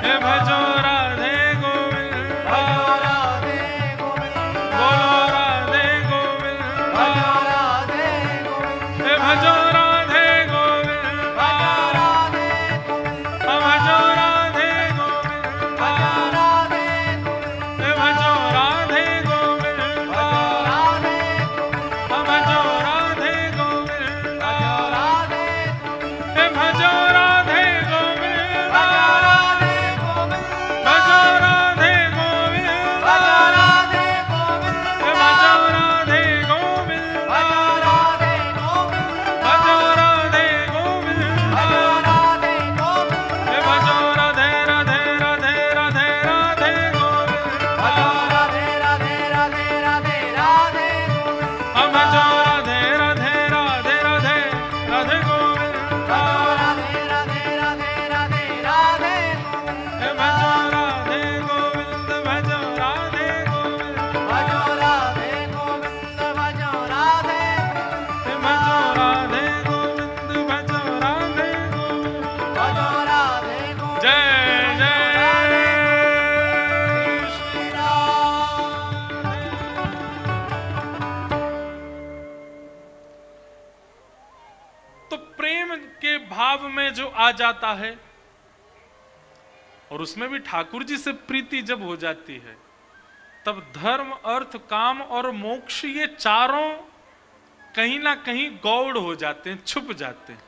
हे भजो राधे गोविंद, भजो राधे गोविंद, बोलो राधे गोविंद, भजो राधे गोविंद, हे भजो राधे गोविंद, भजो राधे गोविंद, भजो राधे गोविंद, भजो राधे गोविंद, हे भजो राधे गोविंद, भजो राधे गोविंद, भजो राधे गोविंद, भजो राधे गोविंद, हे भजो राधे गोविंद, भजो राधे गोविंद, भजो राधे गोविंद, भजो राधे गोविंद, हे भजो राधे गोविंद, भजो राधे गोविंद, भजो राधे गोविंद, भजो राधे गोविंद, हे भजो राधे राधे राधे राधे राधे गोविंद, भजो राधे राधे राधे राधे राधे गोविंद, हम भजो राधे राधे राधे राधे राधे गोविंद, भजो राधे राधे राधे राधे राधे गोविंद, हे भजो राधे गोविंद, भजो राधे गोविंद, भजो राधे गोविंद, भजो राधे हे भजो राधे गोविंद, भजो राधे गोविंद। भजो राधे गोविंद, जय जय श्री राम। तो प्रेम के भाव में जो आ जाता है और उसमें भी ठाकुर जी से प्रीति जब हो जाती है, तब धर्म अर्थ काम और मोक्ष ये चारों कहीं ना कहीं गौड़ हो जाते हैं, छुप जाते हैं।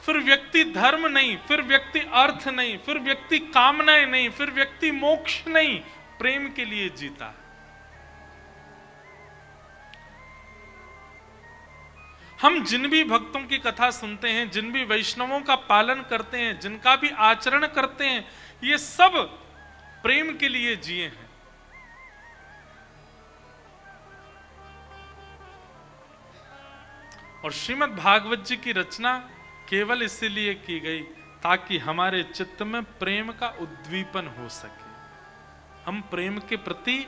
फिर व्यक्ति धर्म नहीं, फिर व्यक्ति अर्थ नहीं, फिर व्यक्ति कामनाएं नहीं, फिर व्यक्ति मोक्ष नहीं, प्रेम के लिए जीता है। हम जिन भी भक्तों की कथा सुनते हैं, जिन भी वैष्णवों का पालन करते हैं, जिनका भी आचरण करते हैं, ये सब प्रेम के लिए जिए हैं। और श्रीमद् भागवत जी की रचना केवल इसीलिए की गई ताकि हमारे चित्त में प्रेम का उद्दीपन हो सके, हम प्रेम के प्रति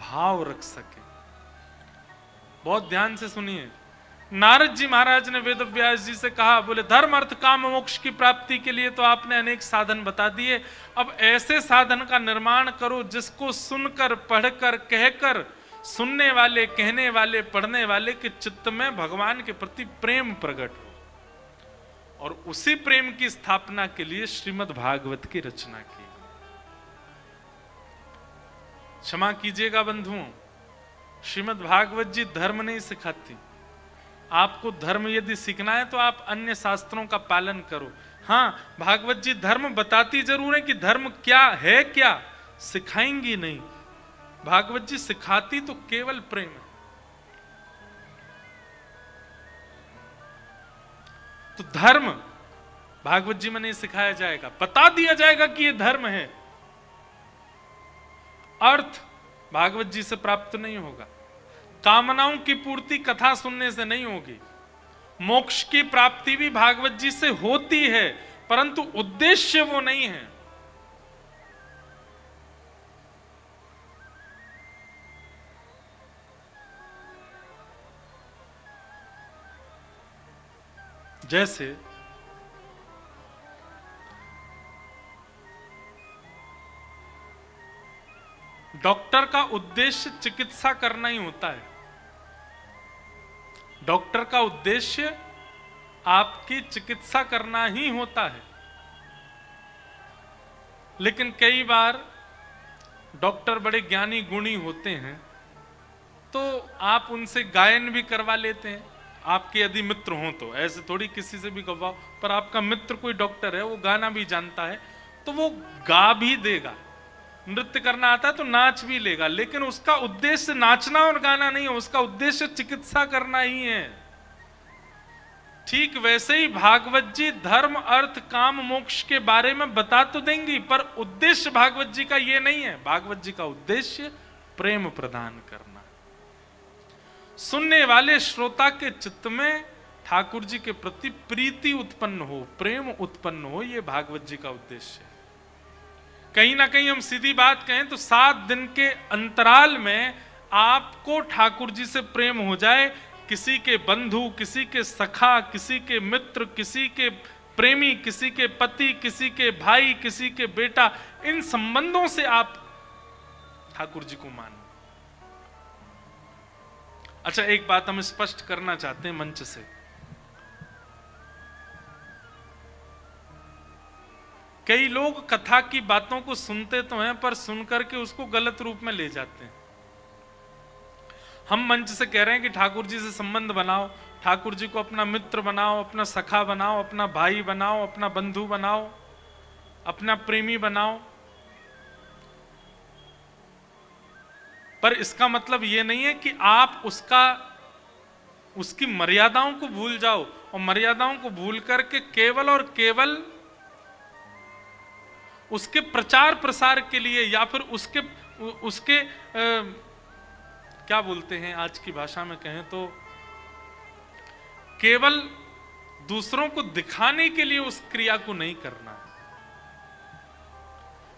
भाव रख सके। बहुत ध्यान से सुनिए। नारद जी महाराज ने वेद व्यास जी से कहा, बोले धर्म अर्थ काम मोक्ष की प्राप्ति के लिए तो आपने अनेक साधन बता दिए, अब ऐसे साधन का निर्माण करो जिसको सुनकर, पढ़कर, कहकर, सुनने वाले, कहने वाले, पढ़ने वाले के चित्त में भगवान के प्रति प्रेम प्रकट हो। और उसी प्रेम की स्थापना के लिए श्रीमद् भागवत की रचना की। क्षमा कीजिएगा बंधुओं, श्रीमद् भागवत जी धर्म नहीं सिखाती। आपको धर्म यदि सीखना है तो आप अन्य शास्त्रों का पालन करो। हाँ, भागवत जी धर्म बताती जरूर है कि धर्म क्या है, क्या सिखाएंगी नहीं। भागवत जी सिखाती तो केवल प्रेम है। तो धर्म भागवत जी में नहीं सिखाया जाएगा, बता दिया जाएगा कि यह धर्म है। अर्थ भागवत जी से प्राप्त नहीं होगा, कामनाओं की पूर्ति कथा सुनने से नहीं होगी। मोक्ष की प्राप्ति भी भागवत जी से होती है, परंतु उद्देश्य वो नहीं है। जैसे डॉक्टर का उद्देश्य चिकित्सा करना ही होता है। डॉक्टर का उद्देश्य आपकी चिकित्सा करना ही होता है। लेकिन कई बार डॉक्टर बड़े ज्ञानी गुणी होते हैं, तो आप उनसे गायन भी करवा लेते हैं। आपके यदि मित्र हों तो, ऐसे थोड़ी किसी से भी गवाओ, पर आपका मित्र कोई डॉक्टर है, वो गाना भी जानता है, तो वो गा भी देगा। नृत्य करना आता है तो नाच भी लेगा, लेकिन उसका उद्देश्य नाचना और गाना नहीं है, उसका उद्देश्य चिकित्सा करना ही है। ठीक वैसे ही भागवत जी धर्म अर्थ काम मोक्ष के बारे में बता तो देंगी, पर उद्देश्य भागवत जी का ये नहीं है। भागवत जी का उद्देश्य प्रेम प्रदान करना, सुनने वाले श्रोता के चित्त में ठाकुर जी के प्रति प्रीति उत्पन्न हो, प्रेम उत्पन्न हो, यह भागवत जी का उद्देश्य है। कहीं ना कहीं हम सीधी बात कहें तो 7 दिन के अंतराल में आपको ठाकुर जी से प्रेम हो जाए, किसी के बंधु, किसी के सखा, किसी के मित्र, किसी के प्रेमी, किसी के पति, किसी के भाई, किसी के बेटा, इन संबंधों से आप ठाकुर जी को मानो। अच्छा, एक बात हम स्पष्ट करना चाहते हैं मंच से। कई लोग कथा की बातों को सुनते तो हैं, पर सुनकर के उसको गलत रूप में ले जाते हैं। हम मंच से कह रहे हैं कि ठाकुर जी से संबंध बनाओ, ठाकुर जी को अपना मित्र बनाओ, अपना सखा बनाओ, अपना भाई बनाओ, अपना बंधु बनाओ, अपना प्रेमी बनाओ। पर इसका मतलब यह नहीं है कि आप उसकी मर्यादाओं को भूल जाओ, और मर्यादाओं को भूल करके केवल और केवल उसके प्रचार प्रसार के लिए, या फिर उसके क्या बोलते हैं आज की भाषा में कहें तो, केवल दूसरों को दिखाने के लिए उस क्रिया को नहीं करना।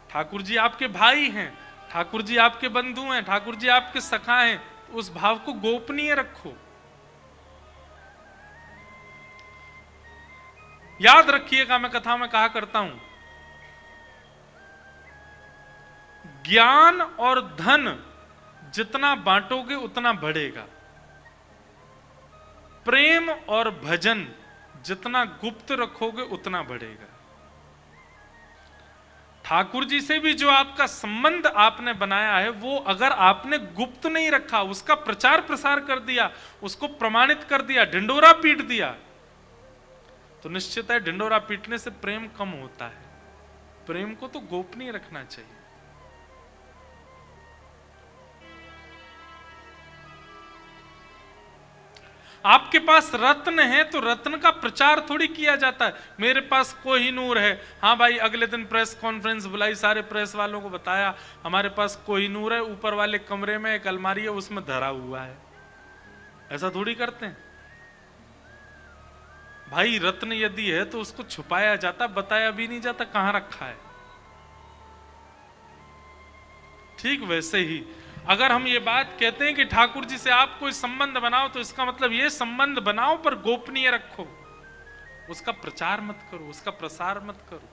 ठाकुर जी आपके भाई हैं, ठाकुर जी आपके बंधु हैं, ठाकुर जी आपके सखा हैं, उस भाव को गोपनीय रखो। याद रखिएगा, मैं कथा में कहा करता हूं, ज्ञान और धन जितना बांटोगे उतना बढ़ेगा। प्रेम और भजन जितना गुप्त रखोगे उतना बढ़ेगा। ठाकुर जी से भी जो आपका संबंध आपने बनाया है, वो अगर आपने गुप्त नहीं रखा, उसका प्रचार प्रसार कर दिया, उसको प्रमाणित कर दिया, ढिंडोरा पीट दिया, तो निश्चित है ढिंडोरा पीटने से प्रेम कम होता है। प्रेम को तो गोपनीय रखना चाहिए। आपके पास रत्न है तो रत्न का प्रचार थोड़ी किया जाता है। मेरे पास कोहिनूर है, हाँ भाई, अगले दिन प्रेस कॉन्फ्रेंस बुलाई, सारे प्रेस वालों को बताया हमारे पास कोहिनूर है, ऊपर वाले कमरे में एक अलमारी है, उसमें धरा हुआ है। ऐसा थोड़ी करते हैं भाई। रत्न यदि है तो उसको छुपाया जाता, बताया भी नहीं जाता कहां रखा है। ठीक वैसे ही अगर हम ये बात कहते हैं कि ठाकुर जी से आप कोई संबंध बनाओ, तो इसका मतलब ये संबंध बनाओ पर गोपनीय रखो, उसका प्रचार मत करो, उसका प्रसार मत करो।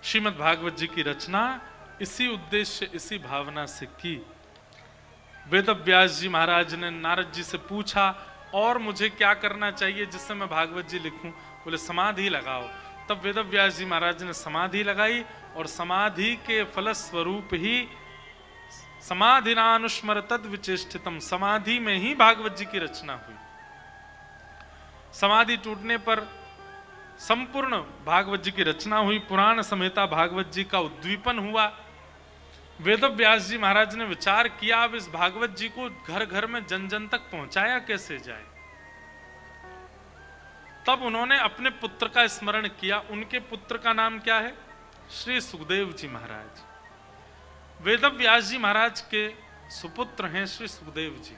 श्रीमद् भागवत जी की रचना इसी उद्देश्य, इसी भावना से की। वेदव्यास जी महाराज ने नारद जी से पूछा, और मुझे क्या करना चाहिए जिससे मैं भागवत जी लिखूं? बोले समाधि लगाओ। तब वेदव्यास जी महाराज ने समाधि लगाई, और समाधि के फलस्वरूप ही समाधिनानुस्मर तद विचेष्टितम, समाधि में ही भागवत जी की रचना हुई। समाधि टूटने पर संपूर्ण भागवत जी की रचना हुई। पुराण संहिता भागवत जी का उद्दीपन हुआ। वेदव्यास जी महाराज ने विचार किया, अब इस भागवत जी को घर घर में जन जन तक पहुंचाया कैसे जाए। तब उन्होंने अपने पुत्र का स्मरण किया। उनके पुत्र का नाम क्या है? श्री सुखदेव जी महाराज। वेदव्यास जी महाराज के सुपुत्र हैं श्री सुखदेव जी,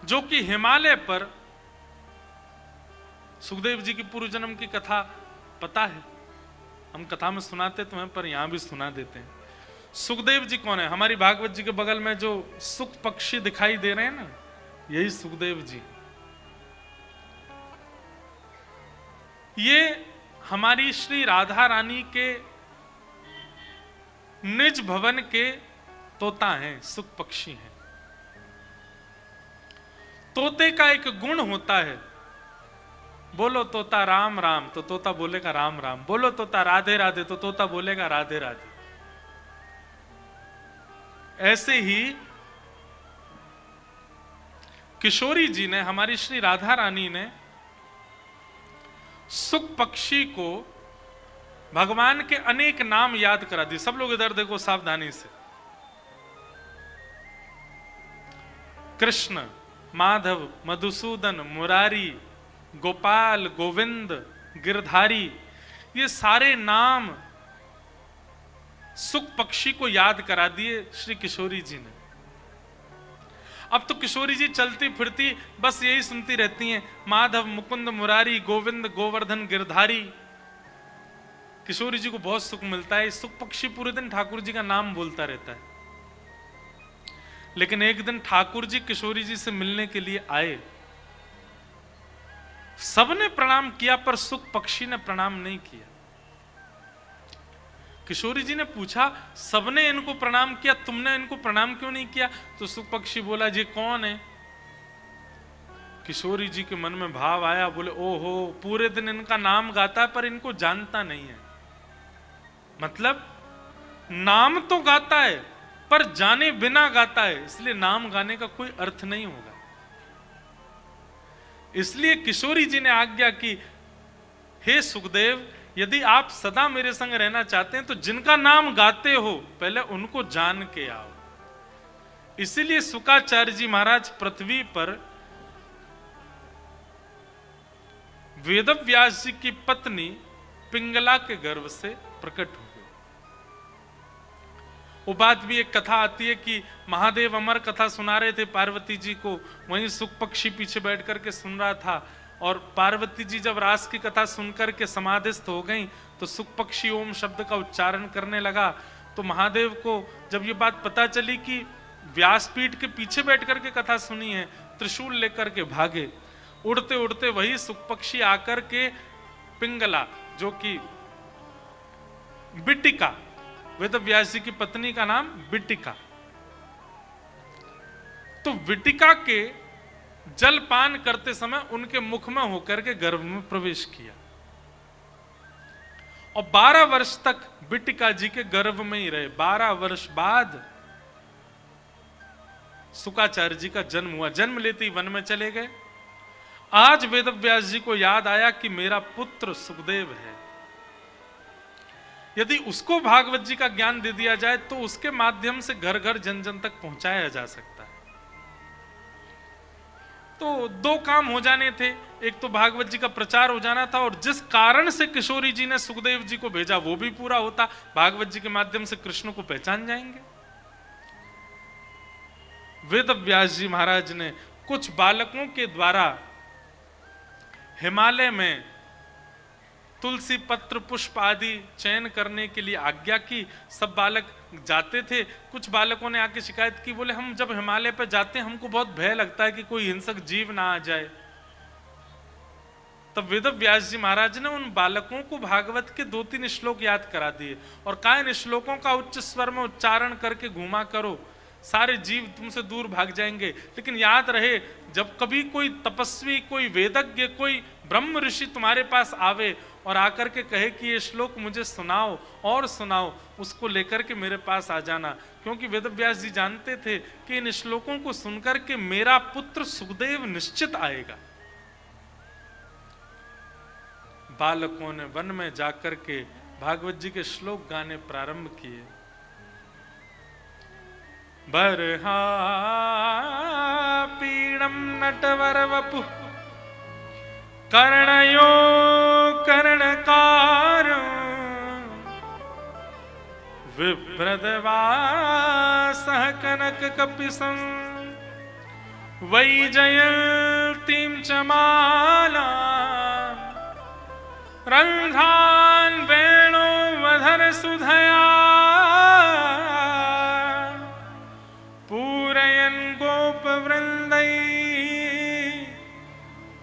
जो कि हिमालय पर, सुखदेव जी की पूर्व जन्म की कथा पता है, हम कथा में सुनाते तो हैं पर यहां भी सुना देते हैं। सुखदेव जी कौन है? हमारी भागवत जी के बगल में जो सुख पक्षी दिखाई दे रहे हैं ना, यही सुखदेव जी। ये हमारी श्री राधा रानी के निज भवन के तोता हैं, सुख पक्षी हैं। तोते का एक गुण होता है, बोलो तोता राम राम तो तोता बोलेगा राम राम, बोलो तोता राधे राधे तो तोता बोलेगा राधे राधे। ऐसे ही किशोरी जी ने, हमारी श्री राधा रानी ने सुख पक्षी को भगवान के अनेक नाम याद करा दिए। सब लोग इधर देखो सावधानी से। कृष्ण, माधव, मधुसूदन, मुरारी, गोपाल, गोविंद, गिरधारी, ये सारे नाम सुख पक्षी को याद करा दिए श्री किशोरी जी ने। अब तो किशोरी जी चलती फिरती बस यही सुनती रहती हैं, माधव, मुकुंद, मुरारी, गोविंद, गोवर्धन, गिरधारी। किशोरी जी को बहुत सुख मिलता है। सुख पक्षी पूरे दिन ठाकुर जी का नाम बोलता रहता है। लेकिन एक दिन ठाकुर जी किशोरी जी से मिलने के लिए आए। सबने प्रणाम किया पर सुख पक्षी ने प्रणाम नहीं किया। किशोरी जी ने पूछा, सबने इनको प्रणाम किया, तुमने इनको प्रणाम क्यों नहीं किया? तो सुख पक्षी बोला, जी कौन है? किशोरी जी के मन में भाव आया, बोले ओहो, पूरे दिन इनका नाम गाता है पर इनको जानता नहीं है। मतलब नाम तो गाता है पर जाने बिना गाता है, इसलिए नाम गाने का कोई अर्थ नहीं होगा। इसलिए किशोरी जी ने आज्ञा की, हे सुखदेव, यदि आप सदा मेरे संग रहना चाहते हैं तो जिनका नाम गाते हो पहले उनको जान के आओ। इसीलिए शुकाचार्य जी महाराज पृथ्वी पर वेदव्यास जी की पत्नी पिंगला के गर्भ से प्रकट हुए। वो बात भी एक कथा आती है कि महादेव अमर कथा सुना रहे थे पार्वती जी को, वहीं सुख पक्षी पीछे बैठ करके सुन रहा था। और पार्वती जी जब रास की कथा सुनकर के समाधिस्थ हो गई तो सुख पक्षी ओम शब्द का उच्चारण करने लगा। तो महादेव को जब ये बात पता चली कि व्यासपीठ के पीछे बैठ करके कथा सुनी है, त्रिशूल लेकर के भागे। उड़ते उड़ते वही सुख पक्षी आकर के पिंगला, जो कि बिटिका, वेदव्यास जी की पत्नी का नाम बिटिका, तो बिटिका के जलपान करते समय उनके मुख में होकर के गर्भ में प्रवेश किया। और 12 वर्ष तक बिटिका जी के गर्भ में ही रहे। 12 वर्ष बाद शुकाचार्य जी का जन्म हुआ। जन्म लेते ही वन में चले गए। आज वेदव्यास जी को याद आया कि मेरा पुत्र सुखदेव है, यदि उसको भागवत जी का ज्ञान दे दिया जाए तो उसके माध्यम से घर घर जन जन तक पहुंचाया जा सकता है। तो 2 काम हो जाने थे, एक तो भागवत जी का प्रचार हो जाना था, और जिस कारण से किशोरी जी ने सुखदेव जी को भेजा वो भी पूरा होता। भागवत जी के माध्यम से कृष्ण को पहचान जाएंगे। वेदव्यास जी महाराज ने कुछ बालकों के द्वारा हिमालय में तुलसी पत्र पुष्प आदि चयन करने के लिए आज्ञा की। सब बालक जाते थे। कुछ बालकों ने आके शिकायत की, बोले हम जब हिमालय पर जाते हैं हमको बहुत भय लगता है कि कोई हिंसक जीव ना आ जाए। तब वेदव्यास जी महाराज ने उन बालकों को भागवत के 2-3 श्लोक याद करा दिए और कहा, इन श्लोकों का उच्च स्वर में उच्चारण करके घूमा करो, सारे जीव तुमसे दूर भाग जाएंगे। लेकिन याद रहे, जब कभी कोई तपस्वी, कोई वेदज्ञ, कोई ब्रह्म ऋषि तुम्हारे पास आवे और आकर के कहे कि ये श्लोक मुझे सुनाओ और सुनाओ, उसको लेकर के मेरे पास आ जाना। क्योंकि वेदव्यास जी जानते थे कि इन श्लोकों को सुनकर के मेरा पुत्र सुखदेव निश्चित आएगा। बालकों ने वन में जाकर के भागवत जी के श्लोक गाने प्रारंभ किए। बरहा पीड़म नटवर वपु कर्णयो कर्णकार विभ्रदवासः कनक कपिसं वैजयन्तीं च माला रंध्रान् वेणुवधर सुधया पूरयन् गोपवृन्दै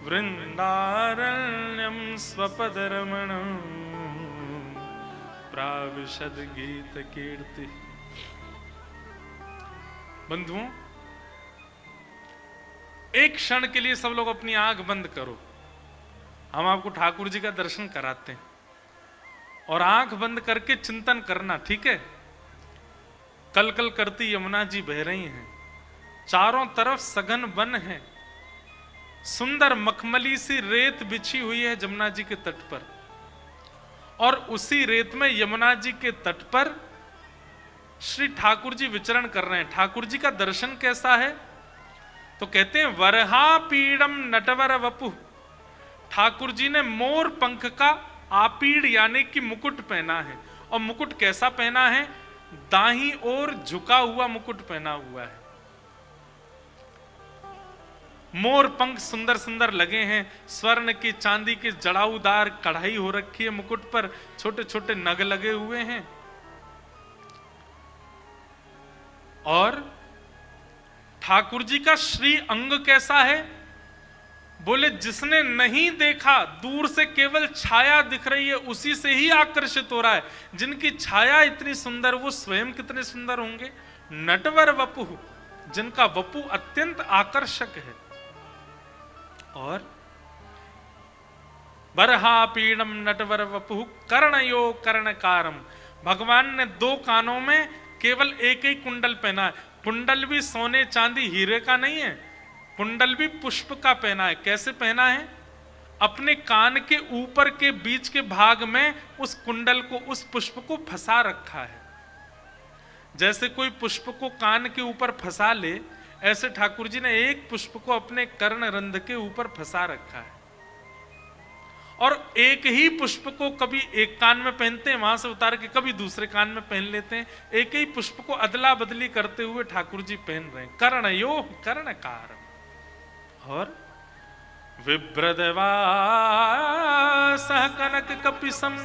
वृन्दारण्यं स्वपदरमणं प्राविशद गीत कीर्ति। बंधुओं, एक क्षण के लिए सब लोग अपनी आंख बंद करो। हम आपको ठाकुर जी का दर्शन कराते हैं और आंख बंद करके चिंतन करना, ठीक है? कल कल करती यमुना जी बह रही हैं, चारों तरफ सघन वन है, सुंदर मखमली सी रेत बिछी हुई है जमुना जी के तट पर, और उसी रेत में यमुना जी के तट पर श्री ठाकुर जी विचरण कर रहे हैं। ठाकुर जी का दर्शन कैसा है? तो कहते हैं वरहा पीड़म नटवर वपु। ठाकुर जी ने मोर पंख का आपीड़ यानी कि मुकुट पहना है। और मुकुट कैसा पहना है? दाहिनी ओर झुका हुआ मुकुट पहना हुआ है। मोर पंख सुंदर सुंदर लगे हैं, स्वर्ण की चांदी की जड़ाऊदार कढ़ाई हो रखी है मुकुट पर, छोटे छोटे नग लगे हुए हैं। और ठाकुर जी का श्री अंग कैसा है? बोले जिसने नहीं देखा, दूर से केवल छाया दिख रही है, उसी से ही आकर्षित हो रहा है। जिनकी छाया इतनी सुंदर, वो स्वयं कितने सुंदर होंगे। नटवर वपु, जिनका वपु अत्यंत आकर्षक है। और बरहा पीड़म नटवर वपु कर्णयो कर्णकारम, भगवान ने 2 कानों में केवल एक ही कुंडल पहना है। कुंडल भी सोने चांदी हीरे का नहीं है, कुंडल भी पुष्प का पहना है। कैसे पहना है? अपने कान के ऊपर के बीच के भाग में उस कुंडल को, उस पुष्प को फंसा रखा है। जैसे कोई पुष्प को कान के ऊपर फंसा ले, ऐसे ठाकुर जी ने एक पुष्प को अपने कर्ण रंध्र के ऊपर फंसा रखा है। और एक ही पुष्प को कभी एक कान में पहनते हैं, वहां से उतार के कभी दूसरे कान में पहन लेते हैं। एक ही पुष्प को अदला बदली करते हुए ठाकुर जी पहन रहे हैं। कर्णयो कर्णकार। और विभ्रदवा सह कनक कपिसम,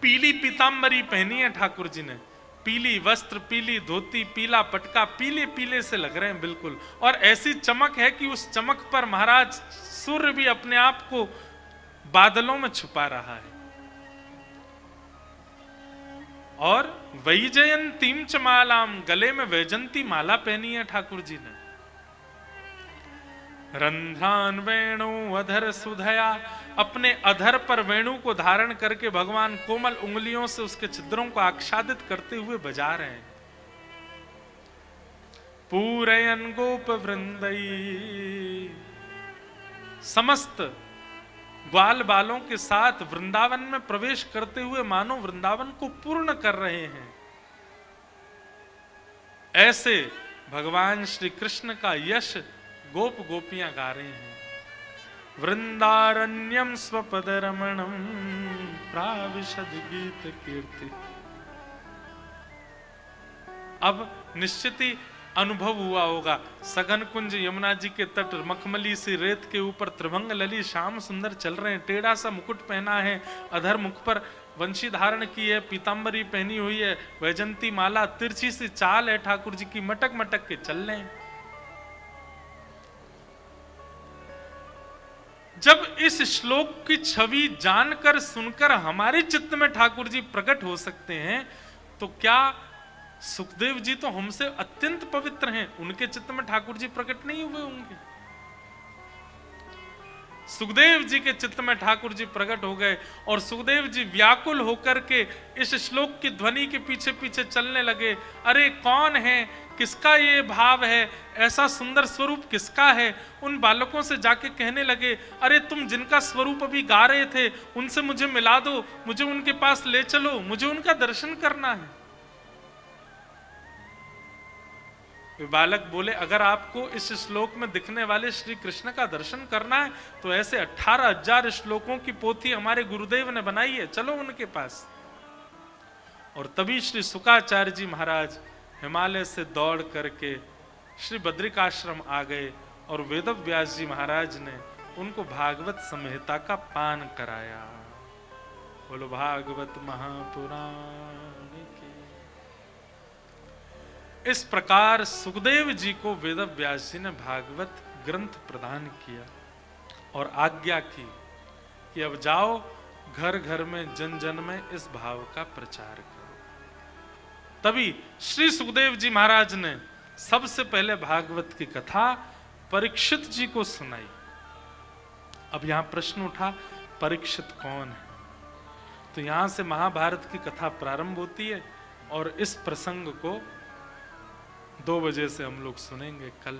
पीली पीतांबरी पहनी है ठाकुर जी ने। पीली वस्त्र, पीली धोती, पीला पटका, पीले पीले से लग रहे हैं बिल्कुल। और ऐसी चमक है कि उस चमक पर महाराज सूर्य भी अपने आप को बादलों में छुपा रहा है। और वैजयंतीम च मालाम, गले में वैजंती माला पहनी है ठाकुर जी ने। रंध्रान वेणु अधर सुधया, अपने अधर पर वेणु को धारण करके भगवान कोमल उंगलियों से उसके छिद्रों को आच्छादित करते हुए बजा रहे हैं। पूरयन गोप वृंदई, समस्त ग्वाल बालों के साथ वृंदावन में प्रवेश करते हुए मानो वृंदावन को पूर्ण कर रहे हैं। ऐसे भगवान श्री कृष्ण का यश गोप गोपियां गा रहे हैं। वृंदारण्यम स्वपद रमणम प्राविशद गीत कीर्ति। अब निश्चित ही अनुभव हुआ होगा, सघन कुंज यमुना जी के तट, मखमली सी रेत के ऊपर त्रिभंग लली श्याम सुंदर चल रहे हैं। टेढ़ा सा मुकुट पहना है, अधर मुख पर वंशी धारण की है, पीतांबरी पहनी हुई है, वैजंती माला, तिरछी सी चाल है ठाकुर जी की, मटक मटक के चल रहे हैं। जब इस श्लोक की छवि जानकर सुनकर हमारे चित्त में ठाकुर जी प्रकट हो सकते हैं, तो क्या सुखदेव जी तो हमसे अत्यंत पवित्र हैं, उनके चित्त में ठाकुर जी प्रकट नहीं हुए होंगे? सुखदेव जी के चित्त में ठाकुर जी प्रकट हो गए और सुखदेव जी व्याकुल होकर के इस श्लोक की ध्वनि के पीछे पीछे चलने लगे। अरे कौन है, किसका ये भाव है, ऐसा सुंदर स्वरूप किसका है? उन बालकों से जाके कहने लगे, अरे तुम जिनका स्वरूप अभी गा रहे थे उनसे मुझे मिला दो, मुझे उनके पास ले चलो, मुझे उनका दर्शन करना है। वे बालक बोले, अगर आपको इस श्लोक में दिखने वाले श्री कृष्ण का दर्शन करना है तो ऐसे 18,000 श्लोकों की पोथी हमारे गुरुदेव ने बनाई है, चलो उनके पास। और तभी श्री शुकाचार्य जी महाराज हिमालय से दौड़ करके श्री बद्रिकाश्रम आ गए और वेदव्यास जी महाराज ने उनको भागवत संहिता का पान कराया। बोलो भागवत महापुराण की। इस प्रकार सुखदेव जी को वेदव्यास जी ने भागवत ग्रंथ प्रदान किया और आज्ञा की कि अब जाओ घर घर में जन जन में इस भाव का प्रचार करो। तभी श्री सुखदेव जी महाराज ने सबसे पहले भागवत की कथा परीक्षित जी को सुनाई। अब यहां प्रश्न उठा, परीक्षित कौन है? तो यहां से महाभारत की कथा प्रारंभ होती है और इस प्रसंग को 2 बजे से हम लोग सुनेंगे कल।